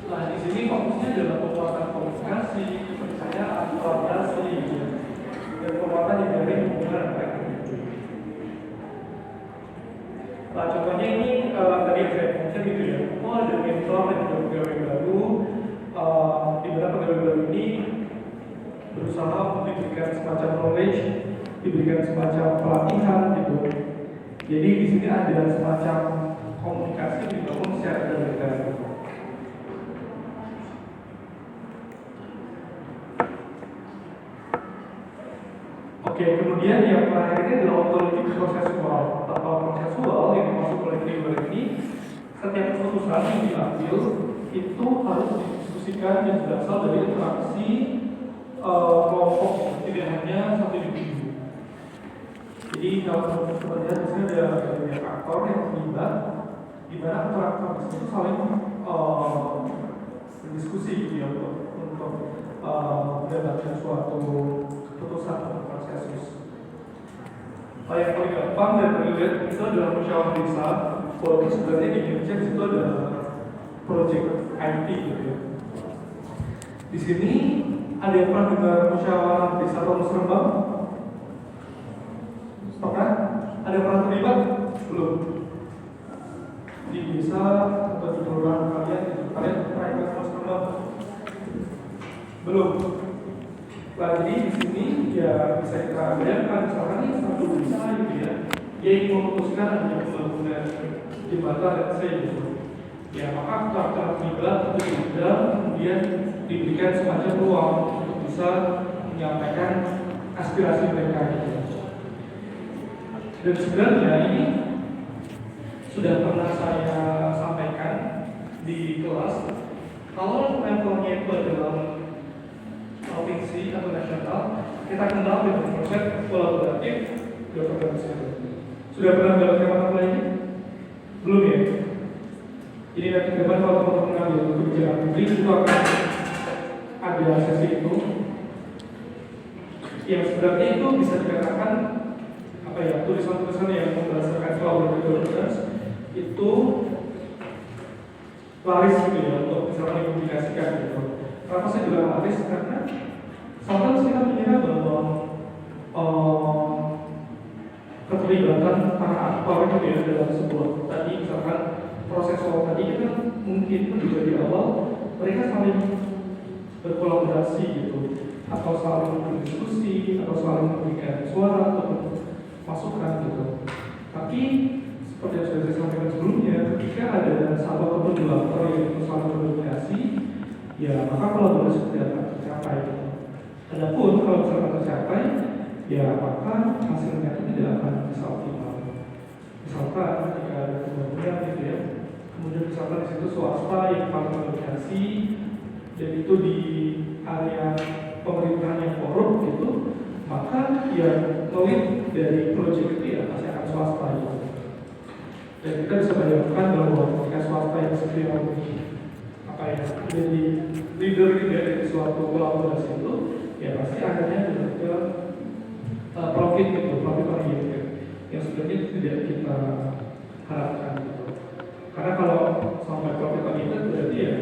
Nah di sini fokusnya adalah penguatan komunikasi, kepercayaan, kolaborasi, gitu, dan penguatan yang dari hubungan mereka. Nah, contohnya ini tadi yang saya mention gitu ya. Oh, ada mentor dan juga pegawai baru. Di mana pegawai baru ini berusaha untuk diberikan semacam knowledge, diberikan semacam pelatihan gitu. Jadi di sini ada semacam komunikasi dibangun secara berkala. Oke, kemudian yang terakhir ini adalah ontologi prosesual atau prosesual yang dimaksud oleh keyword ini. Setiap keputusan yang diambil itu harus didiskusikan dan berasal dari interaksi kelompok, tidak hanya satu individu. Jadi kalau teman-teman lihat di sini ada banyak aktor yang terlibat, di mana aktor-aktor itu saling berdiskusi gitu ya untuk mendapatkan suatu keputusan atau konsensus. Yang paling gampang dan paling lihat itu adalah musyawarah desa, walaupun sebenarnya di Indonesia di situ ada project IT gitu ya. Di sini ada yang pernah dengar musyawarah desa atau musrembang? Pernah? Ada yang pernah terlibat? Belum. Di desa atau di kelurahan kalian pernah ikut musrembang? Belum. Nah, jadi di sini ya bisa kita bayangkan misalkan ini satu desa gitu ya, dia ingin memutuskan adanya pembangunan jembatan dan saya gitu. Ya maka aktor terlibat untuk diundang, kemudian diberikan semacam ruang untuk bisa menyampaikan aspirasi mereka gitu. Dan sebenarnya ini sudah pernah saya sampaikan di kelas. Kalau levelnya itu adalah provinsi atau nasional, kita kenal dengan konsep kolaboratif governance. Sudah pernah mendapatkan mata kuliah ini? Belum ya? Jadi nanti ke depan kalau teman-teman mengambil kebijakan publik itu akan ada sesi itu. Yang sebenarnya itu bisa dikatakan apa ya, tulisan-tulisan yang berdasarkan collaborative governance itu laris gitu ya untuk misalnya dipublikasikan gitu. Kenapa saya bilang laris? Karena sometimes kita mengira bahwa keterlibatan para aktor itu ya dalam sebuah tadi misalkan proses tadi itu mungkin juga di awal mereka saling berkolaborasi gitu, atau saling berdiskusi, atau saling memberikan suara atau masukan gitu. Tapi seperti yang sudah saya sampaikan sebelumnya, ketika ada satu atau dua aktor yang saling berkomunikasi, ya maka kolaborasi tidak akan tercapai. Adapun kalau misalkan tercapai, ya maka hasilnya itu tidak akan bisa optimal. Misalkan ketika ada pembangunan gitu ya, kemudian misalkan di situ swasta yang paling berkomunikasi, dan itu di area pemerintahan yang korup gitu, maka ya knowledge dari proyek itu ya pasti akan swasta gitu. Dan kita bisa bayangkan bahwa ketika swasta yang seperti yang apa ya jadi leader dari suatu kolaborasi itu, ya pasti akhirnya ke profit gitu, profit oriented yang sebenarnya tidak kita harapkan gitu. Karena kalau sampai profit oriented berarti ya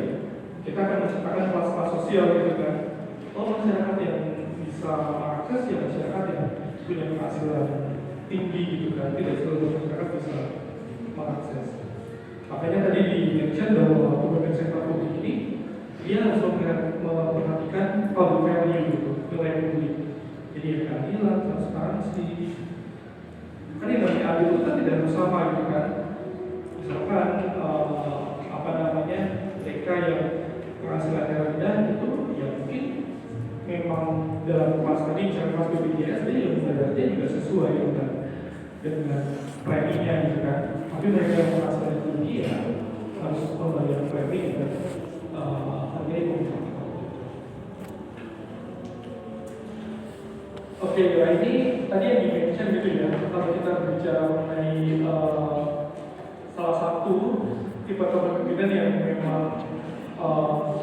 kita akan menciptakan kelas-kelas sosial gitu kan. Masyarakat yang bisa mengakses ya masyarakat yang punya penghasilan tinggi gitu kan, tidak seluruh masyarakat bisa mengakses. Makanya tadi di-mention bahwa pembangunan sektor publik ini dia harus memperhatikan public value gitu, nilai publik. Jadi keadilan, transparansi. Kan yang dari adil itu kan tidak harus sama gitu kan. Misalkan mereka yang penghasilannya rendah itu ya mungkin memang dalam kelas tadi misalnya kelas BPJS dia yang membayarnya juga sesuai dengan preminya gitu kan. Tapi mereka yang penghasilannya tinggi ya harus membayar premi dan harganya mungkin. Oke, ya ini tadi yang di-mention gitu ya, kalau kita berbicara mengenai salah satu tipe kepemimpinan yang memang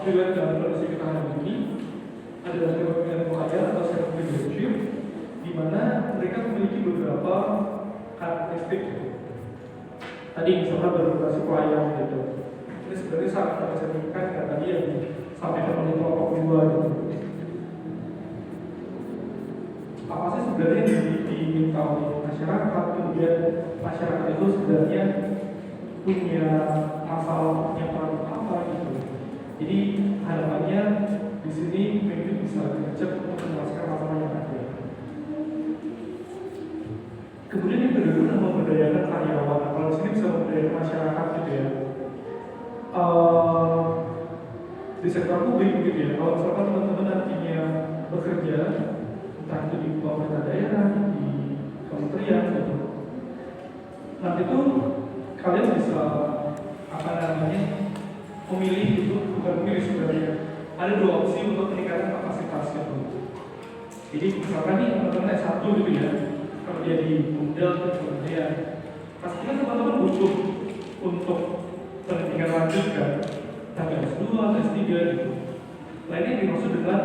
relate dalam kondisi kita hari ini adalah kepemimpinan pelajar atau self-leadership, di mana mereka memiliki beberapa karakteristik. Tadi misalnya berorientasi pelayan gitu. Ini sebenarnya sangat mencerminkan karena tadi yang sampaikan oleh kelompok kedua gitu. Apa sih sebenarnya yang diminta oleh masyarakat, kemudian masyarakat itu sebenarnya punya masalah, punya problem apa gitu. Jadi harapannya di sini pemimpin bisa kerja untuk menyelesaikan masalah yang ada. Kemudian yang kedua adalah memberdayakan karyawan. Kalau di sini bisa memberdayakan masyarakat gitu ya. Di sektor publik gitu ya. Kalau misalkan teman-teman nantinya bekerja, entah itu di pemerintah daerah, di kementerian gitu, nanti itu kalian bisa apa namanya memilih itu, bukan memilih sebenarnya. Ada dua opsi untuk meningkatkan kapasitas gitu. Jadi misalkan nih teman-teman S1 gitu ya, kerja di Bumda atau kementerian, pastinya teman-teman butuh untuk pendidikan lanjut kan, entah S2 atau S3 gitu. Nah ini dimaksud dengan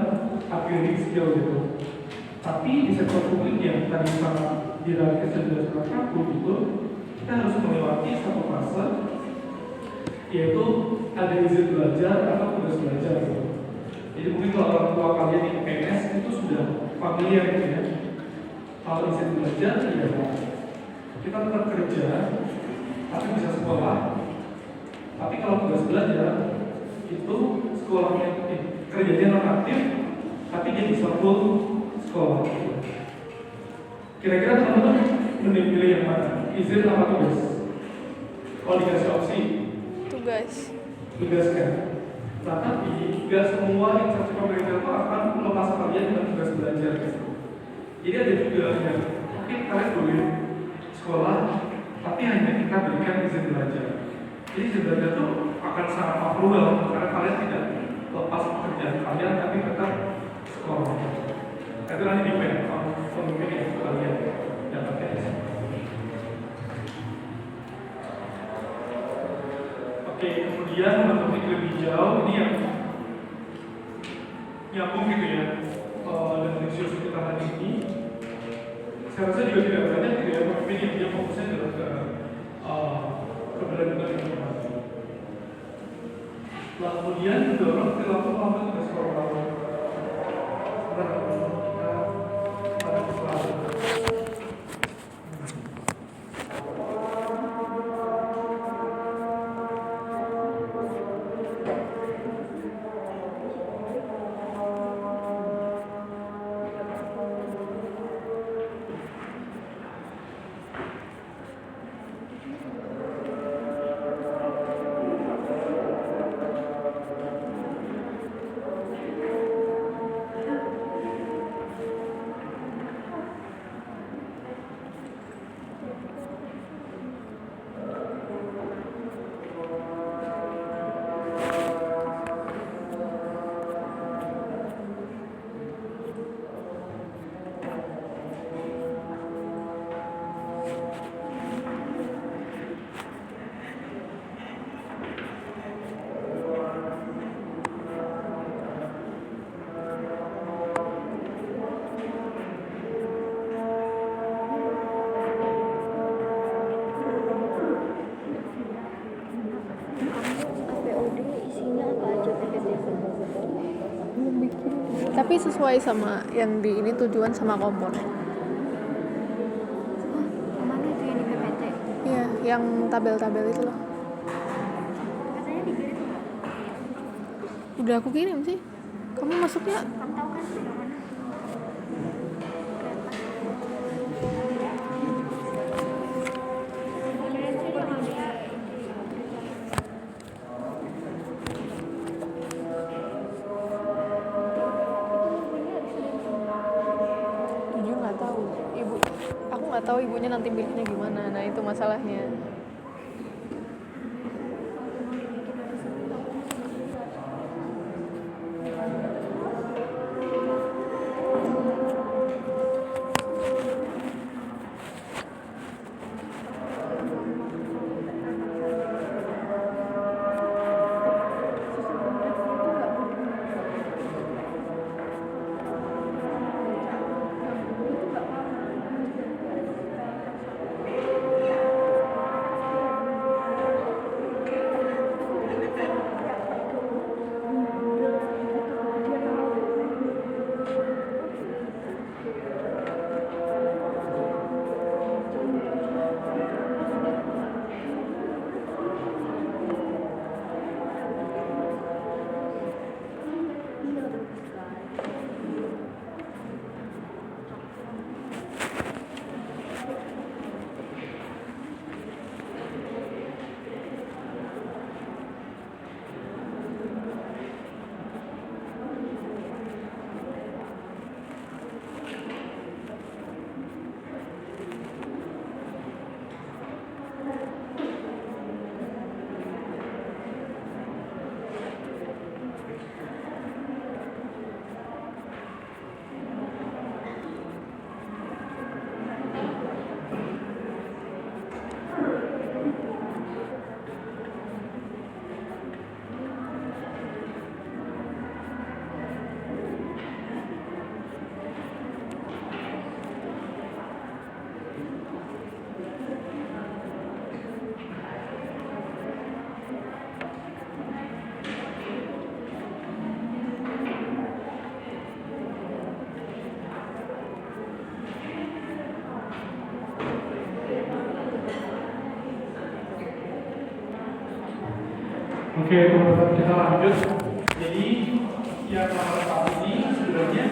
upgrading skill gitu. Tapi di sektor publik yang tadi sangat dirangkai sudah sangat kaku gitu, kita harus melewati satu fase, yaitu ada izin belajar atau tugas belajar gitu. Jadi mungkin kalau orang tua kalian di PNS itu sudah familiar gitu ya. Kalau izin belajar ya kita tetap kerja, tapi bisa sekolah. Tapi kalau tugas belajar itu sekolahnya kerjanya non aktif, tapi dia bisa full sekolah. Kira-kira teman-teman mending pilih yang mana? Izin apa tugas? Kalau dikasih opsi, tugas kan. Nah tapi gak semua instansi pemerintah itu akan melepas kalian dengan tugas belajar gitu. Jadi ada juga yang mungkin kalian boleh sekolah, tapi hanya kita berikan izin belajar. Jadi izin belajar itu akan sangat makruh karena kalian tidak lepas pekerjaan kalian, tapi tetap sekolah. Itu nanti depend on pemimpin yang kalian dapatkan. Oke, kemudian untuk lebih jauh ini yang nyambung gitu ya dengan isu kita hari ini. Saya rasa juga tidak banyak gitu ya pemimpin yang dia fokusnya adalah ke keberlanjutan informasi. Lalu kemudian mendorong perilaku mengambil tugas korporat.
Tapi sesuai sama yang di ini tujuan sama komponen.
Kemana itu yang di PPT?
Iya, yang tabel-tabel itu loh.
Katanya dikirim nggak?
Udah aku kirim sih. Kamu masuknya
Kamu tahu kan yang mana?
jujur nggak tahu. Aku nggak tahu ibunya nanti pilihnya gimana. Nah itu masalahnya.
Oke, teman-teman, kita lanjut. Jadi yang nomor 1 ini sebenarnya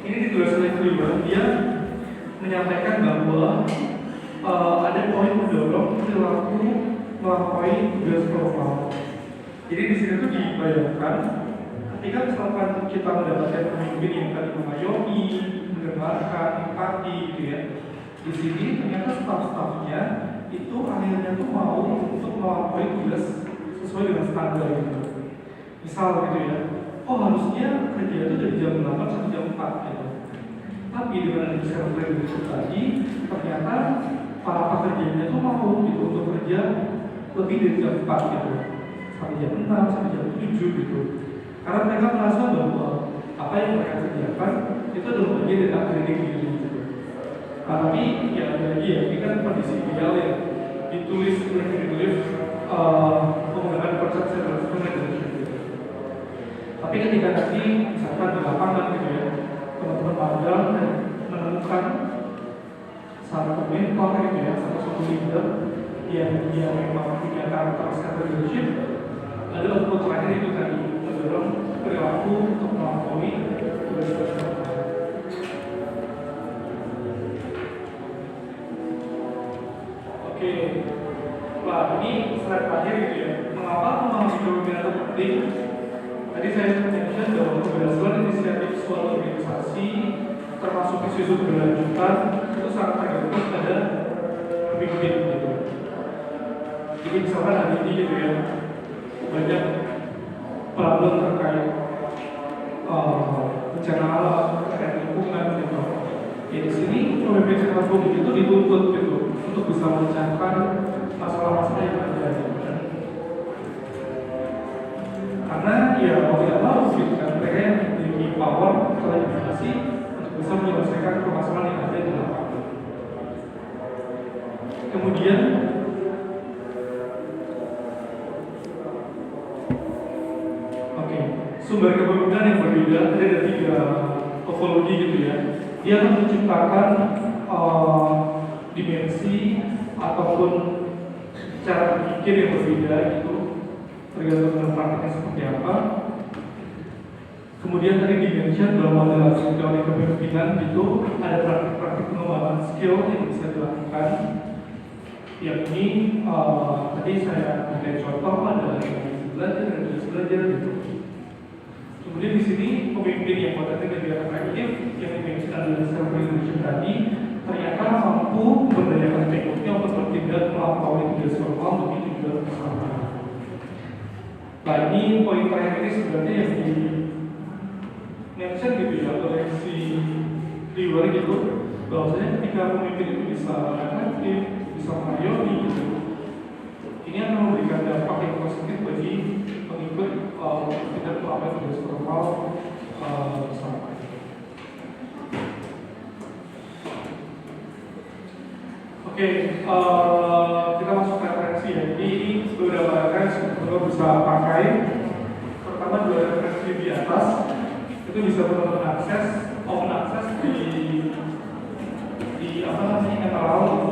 ini ditulis oleh Cleaver. Dia menyampaikan bahwa ada poin mendorong perilaku melampaui tugas formal. Jadi di sini tuh dibayangkan ketika misalkan kita mendapatkan pemimpin yang tadi mengayomi, mendengarkan, empati gitu ya. Di sini ternyata staf-stafnya itu akhirnya tuh mau untuk melampaui tugas sesuai dengan standar gitu. Misal gitu ya, oh harusnya kerja itu dari jam 8 sampai jam 4 gitu. Tapi dengan ada sekarang itu tadi, ternyata para pekerjanya itu mau gitu untuk kerja lebih dari jam 4 gitu, sampai jam 6, sampai jam 7 gitu. Karena mereka merasa bahwa apa yang mereka kerjakan itu adalah bagian dari upgrading diri gitu. Tapi ya lagi ya, ini kan kondisi ideal yang ditulis oleh menggunakan konsep self-management gitu. Tapi ketika nanti misalkan di lapangan gitu ya, teman-teman magang dan menemukan satu mentor gitu ya, satu leader yang dia memang punya karakter leadership, adalah untuk terakhir itu tadi mendorong perilaku untuk melampaui tugas-tugas. Oke, nah ini slide terakhir gitu ya. Mengapa memahami kepemimpinan itu penting? Tadi saya mention bahwa keberhasilan inisiatif suatu organisasi termasuk isu-isu keberlanjutan itu sangat tergantung pada pemimpin gitu. Jadi misalkan hari ini gitu ya, banyak problem terkait bencana alam, terkait lingkungan gitu. Ya di sini pemimpin sektor publik itu dituntut gitu untuk bisa memecahkan masalah-masalah yang ada. Karena ya mau tidak mau gitu kan, mereka yang memiliki power kualifikasi untuk bisa menyelesaikan permasalahan yang ada di lapangan. Kemudian sumber kepemimpinan yang berbeda ada 3 topologi gitu ya. Dia akan menciptakan dimensi ataupun cara berpikir yang berbeda gitu, tergantung dengan praktiknya seperti apa. Kemudian tadi dimention bahwa dalam teori kepemimpinan itu ada praktik-praktik pengembangan skill yang bisa dilakukan. Yang ini tadi saya berikan contoh ada belajar gitu. Kemudian di sini pemimpin yang potensial kegiatan efektif yang dimention adalah self-leadership tadi ternyata mampu memberdayakan pengikutnya untuk bertindak melampaui tugas formal demi tujuan bersama. Nah ini poin terakhir ini sebenarnya yang di mention gitu ya oleh si Cleaver gitu, bahwasanya ketika pemimpin itu bisa efektif, bisa mengayomi gitu, ini akan memberikan dampak yang positif bagi pengikut tidak melakukan tugas formal bersama. Oke, kita masuk ke referensi ya. Jadi ini beberapa referensi yang teman-teman bisa pakai. Pertama 2 referensi di atas itu bisa teman-teman akses, open akses di apa namanya Catalog itu,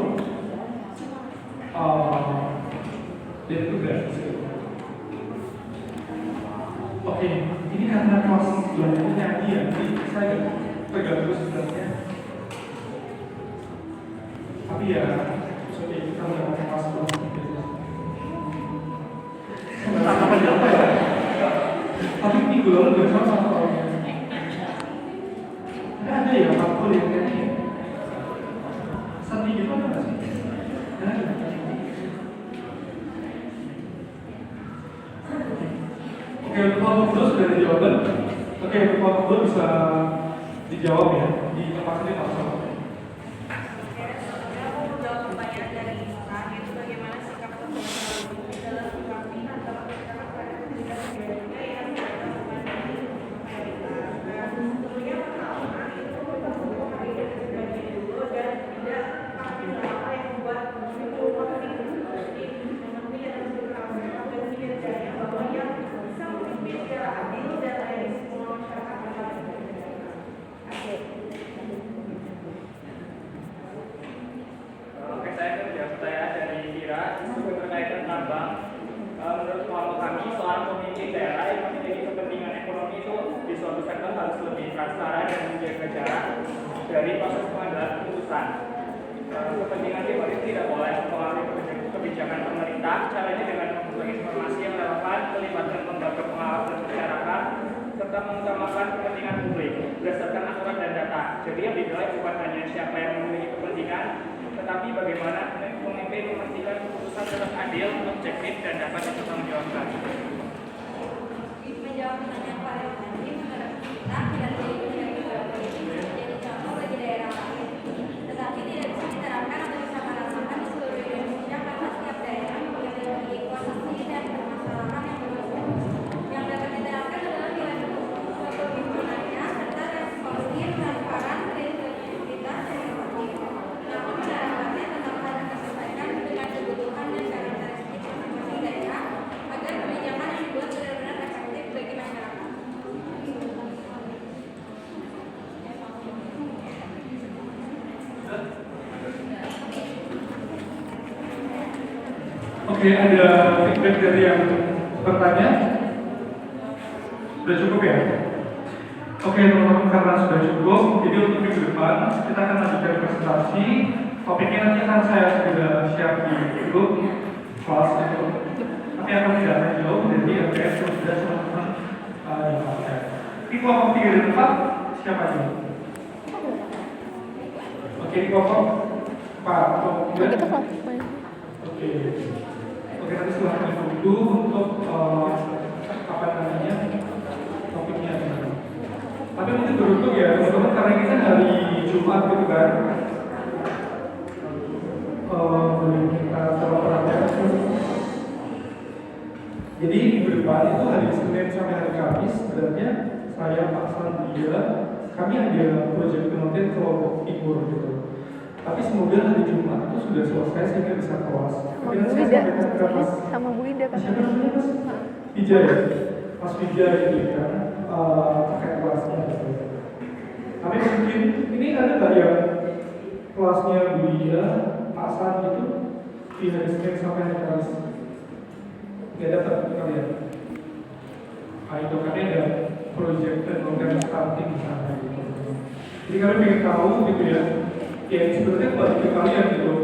dan itu gratis. Oke, ini karena kelas belajarnya nyanyi ya, jadi saya terganggu sebenarnya. Tapi ya, sudah kita mendapatkan kelas belajar. Apa ya? Tapi ini gue udah sama orangnya. Ada ya, aku yang kayaknya satu gitu ada nggak sih? Oke, untuk kelompok dulu sudah dijawabkan. Oke, untuk kelompok dulu bisa dijawab ya di tempat ini langsung. pemimpin daerah yang memiliki kepentingan ekonomi itu di suatu sektor harus lebih transparan dan menjaga jarak dari proses pengambilan keputusan. Kepentingan pribadi tidak boleh mempengaruhi kebijakan pemerintah. Caranya dengan membuat informasi yang relevan, melibatkan lembaga pengawasan masyarakat, serta mengutamakan kepentingan publik berdasarkan aturan dan data. Jadi yang dinilai bukan hanya siapa yang memiliki kepentingan, tetapi bagaimana pemimpin memastikan keputusan tetap adil, objektif, dan dapat dipertanggungjawabkan.
Menjawab pertanyaan Pak Leo tadi, menurut kita tidak jadi kebijakan politik menjadi contoh bagi daerah lain, tetapi tidak bisa diterapkan atau disamaratakan di seluruh Indonesia karena setiap daerah memiliki kondisi dan permasalahan yang berbeda. Yang dapat diterapkan adalah nilai kepemimpinannya serta responsif, transparan, berintegritas, dan inovatif. Namun penerapannya tetap harus disesuaikan dengan kebutuhan dan karakteristik masing-masing daerah agar kebijakan yang dibuat benar-benar efektif bagi masyarakat.
Oke, ada feedback dari yang bertanya? Sudah cukup ya? Oke teman-teman, karena sudah cukup, jadi untuk minggu depan kita akan lanjutkan presentasi. Topiknya nanti akan saya sudah share di grup kelas itu. Tapi akan tidak akan jauh, jadi MPS sudah teman-teman dapatkan. Di kelompok 3 dan 4, siapa aja? Oke, di kelompok 4, kelompok 3.
Kita kelompok baik.
Oke, nanti silahkan dulu untuk apa namanya topiknya. Tapi mungkin beruntung ya teman-teman, karena ini kan hari Jumat gitu kan. Boleh kita coba perhatikan. Jadi minggu depan itu hari Senin sampai hari Kamis, sebenarnya saya Pak Sandia, kami ada proyek penelitian kelompok timur gitu. Tapi semoga hari Jumat itu sudah selesai sehingga bisa kelas. Tapi nanti saya sampaikan ke Mas
sama Bu Ida kan.
siapa namanya Mas? Vija ya? Mas Vija gitu kan, terkait kelasnya gitu. Tapi mungkin ini ada nggak yang kelasnya Bu Ida, Pak San gitu di hari Senin sampai hari Kamis? Nggak dapat kalian? Itu kan ada project dan program starting di sana gitu. Jadi kalian ingin tahu gitu ya. Ya sebenarnya buat kalian gitu,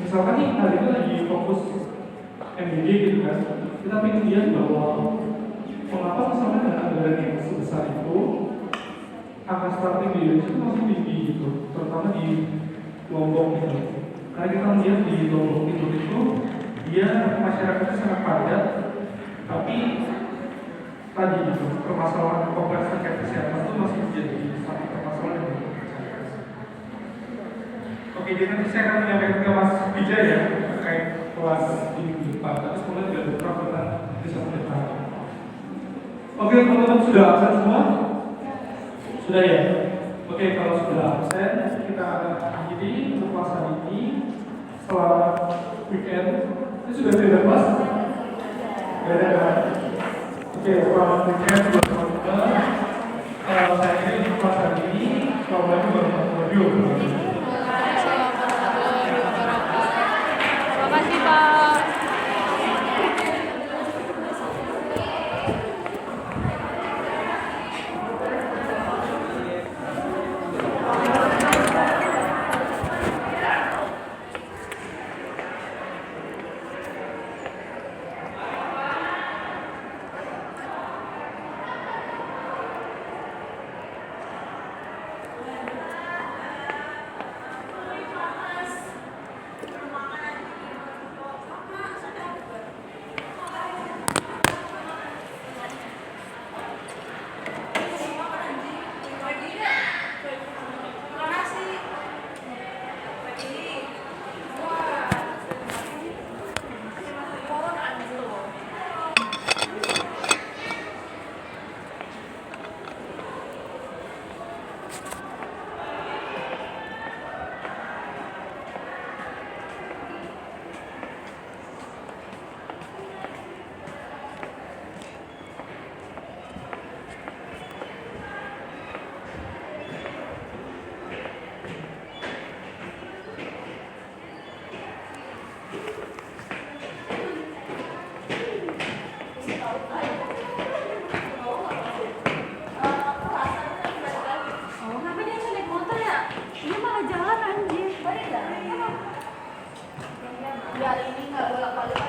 misalkan nih hari itu lagi fokus MBG gitu kan, kita ingin lihat bahwa mengapa misalkan dengan anggaran yang sebesar itu angka starting di Indonesia itu masih tinggi gitu, terutama di Lombok gitu. Karena kita melihat di Lombok Timur itu dia masyarakatnya sangat padat, tapi tadi gitu permasalahan kompleks terkait kesehatan itu masih menjadi satu permasalahan yang Oke, jadi nanti saya akan menyampaikan ke Mas Vijay ya terkait kelas di minggu depan. Tapi semoga tidak berperan bisa mendepan. Oke, teman-teman sudah absen semua? Sudah ya? Oke, kalau sudah absen, kita akan akhiri untuk kelas hari ini. Selamat weekend. Ini sudah tidak Mas? Tidak ada. Oke, selamat weekend buat teman-teman. Saya akhiri untuk kelas hari ini. Assalamualaikum warahmatullahi wabarakatuh.
Terima kasih Pak.
Oh, kenapa dia nggak naik motor ya? Dia malah jalan anjir. Biar ini nggak bolak-balik.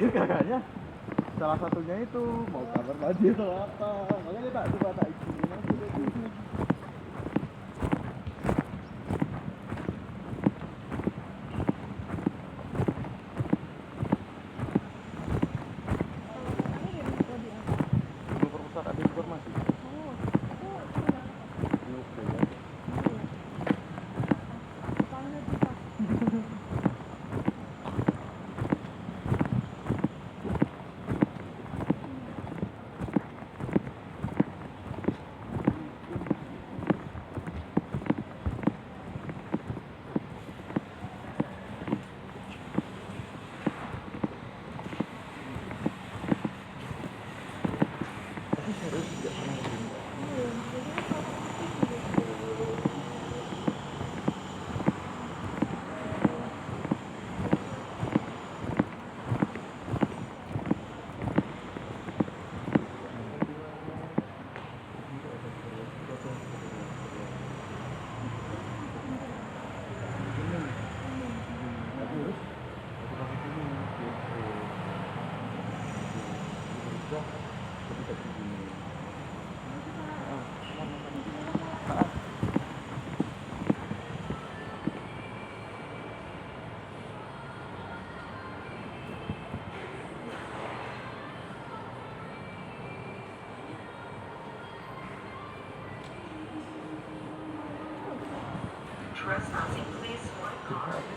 pikir kakaknya salah satunya itu mau kamar mandi atau apa, makanya tak coba tak izinin aja deh. Dulu perpustakaan informasi. Oke ya.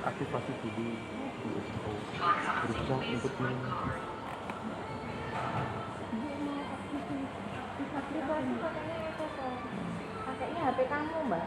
Aktifasi dulu berusaha untuk
Pakainya HP kamu, Mbak.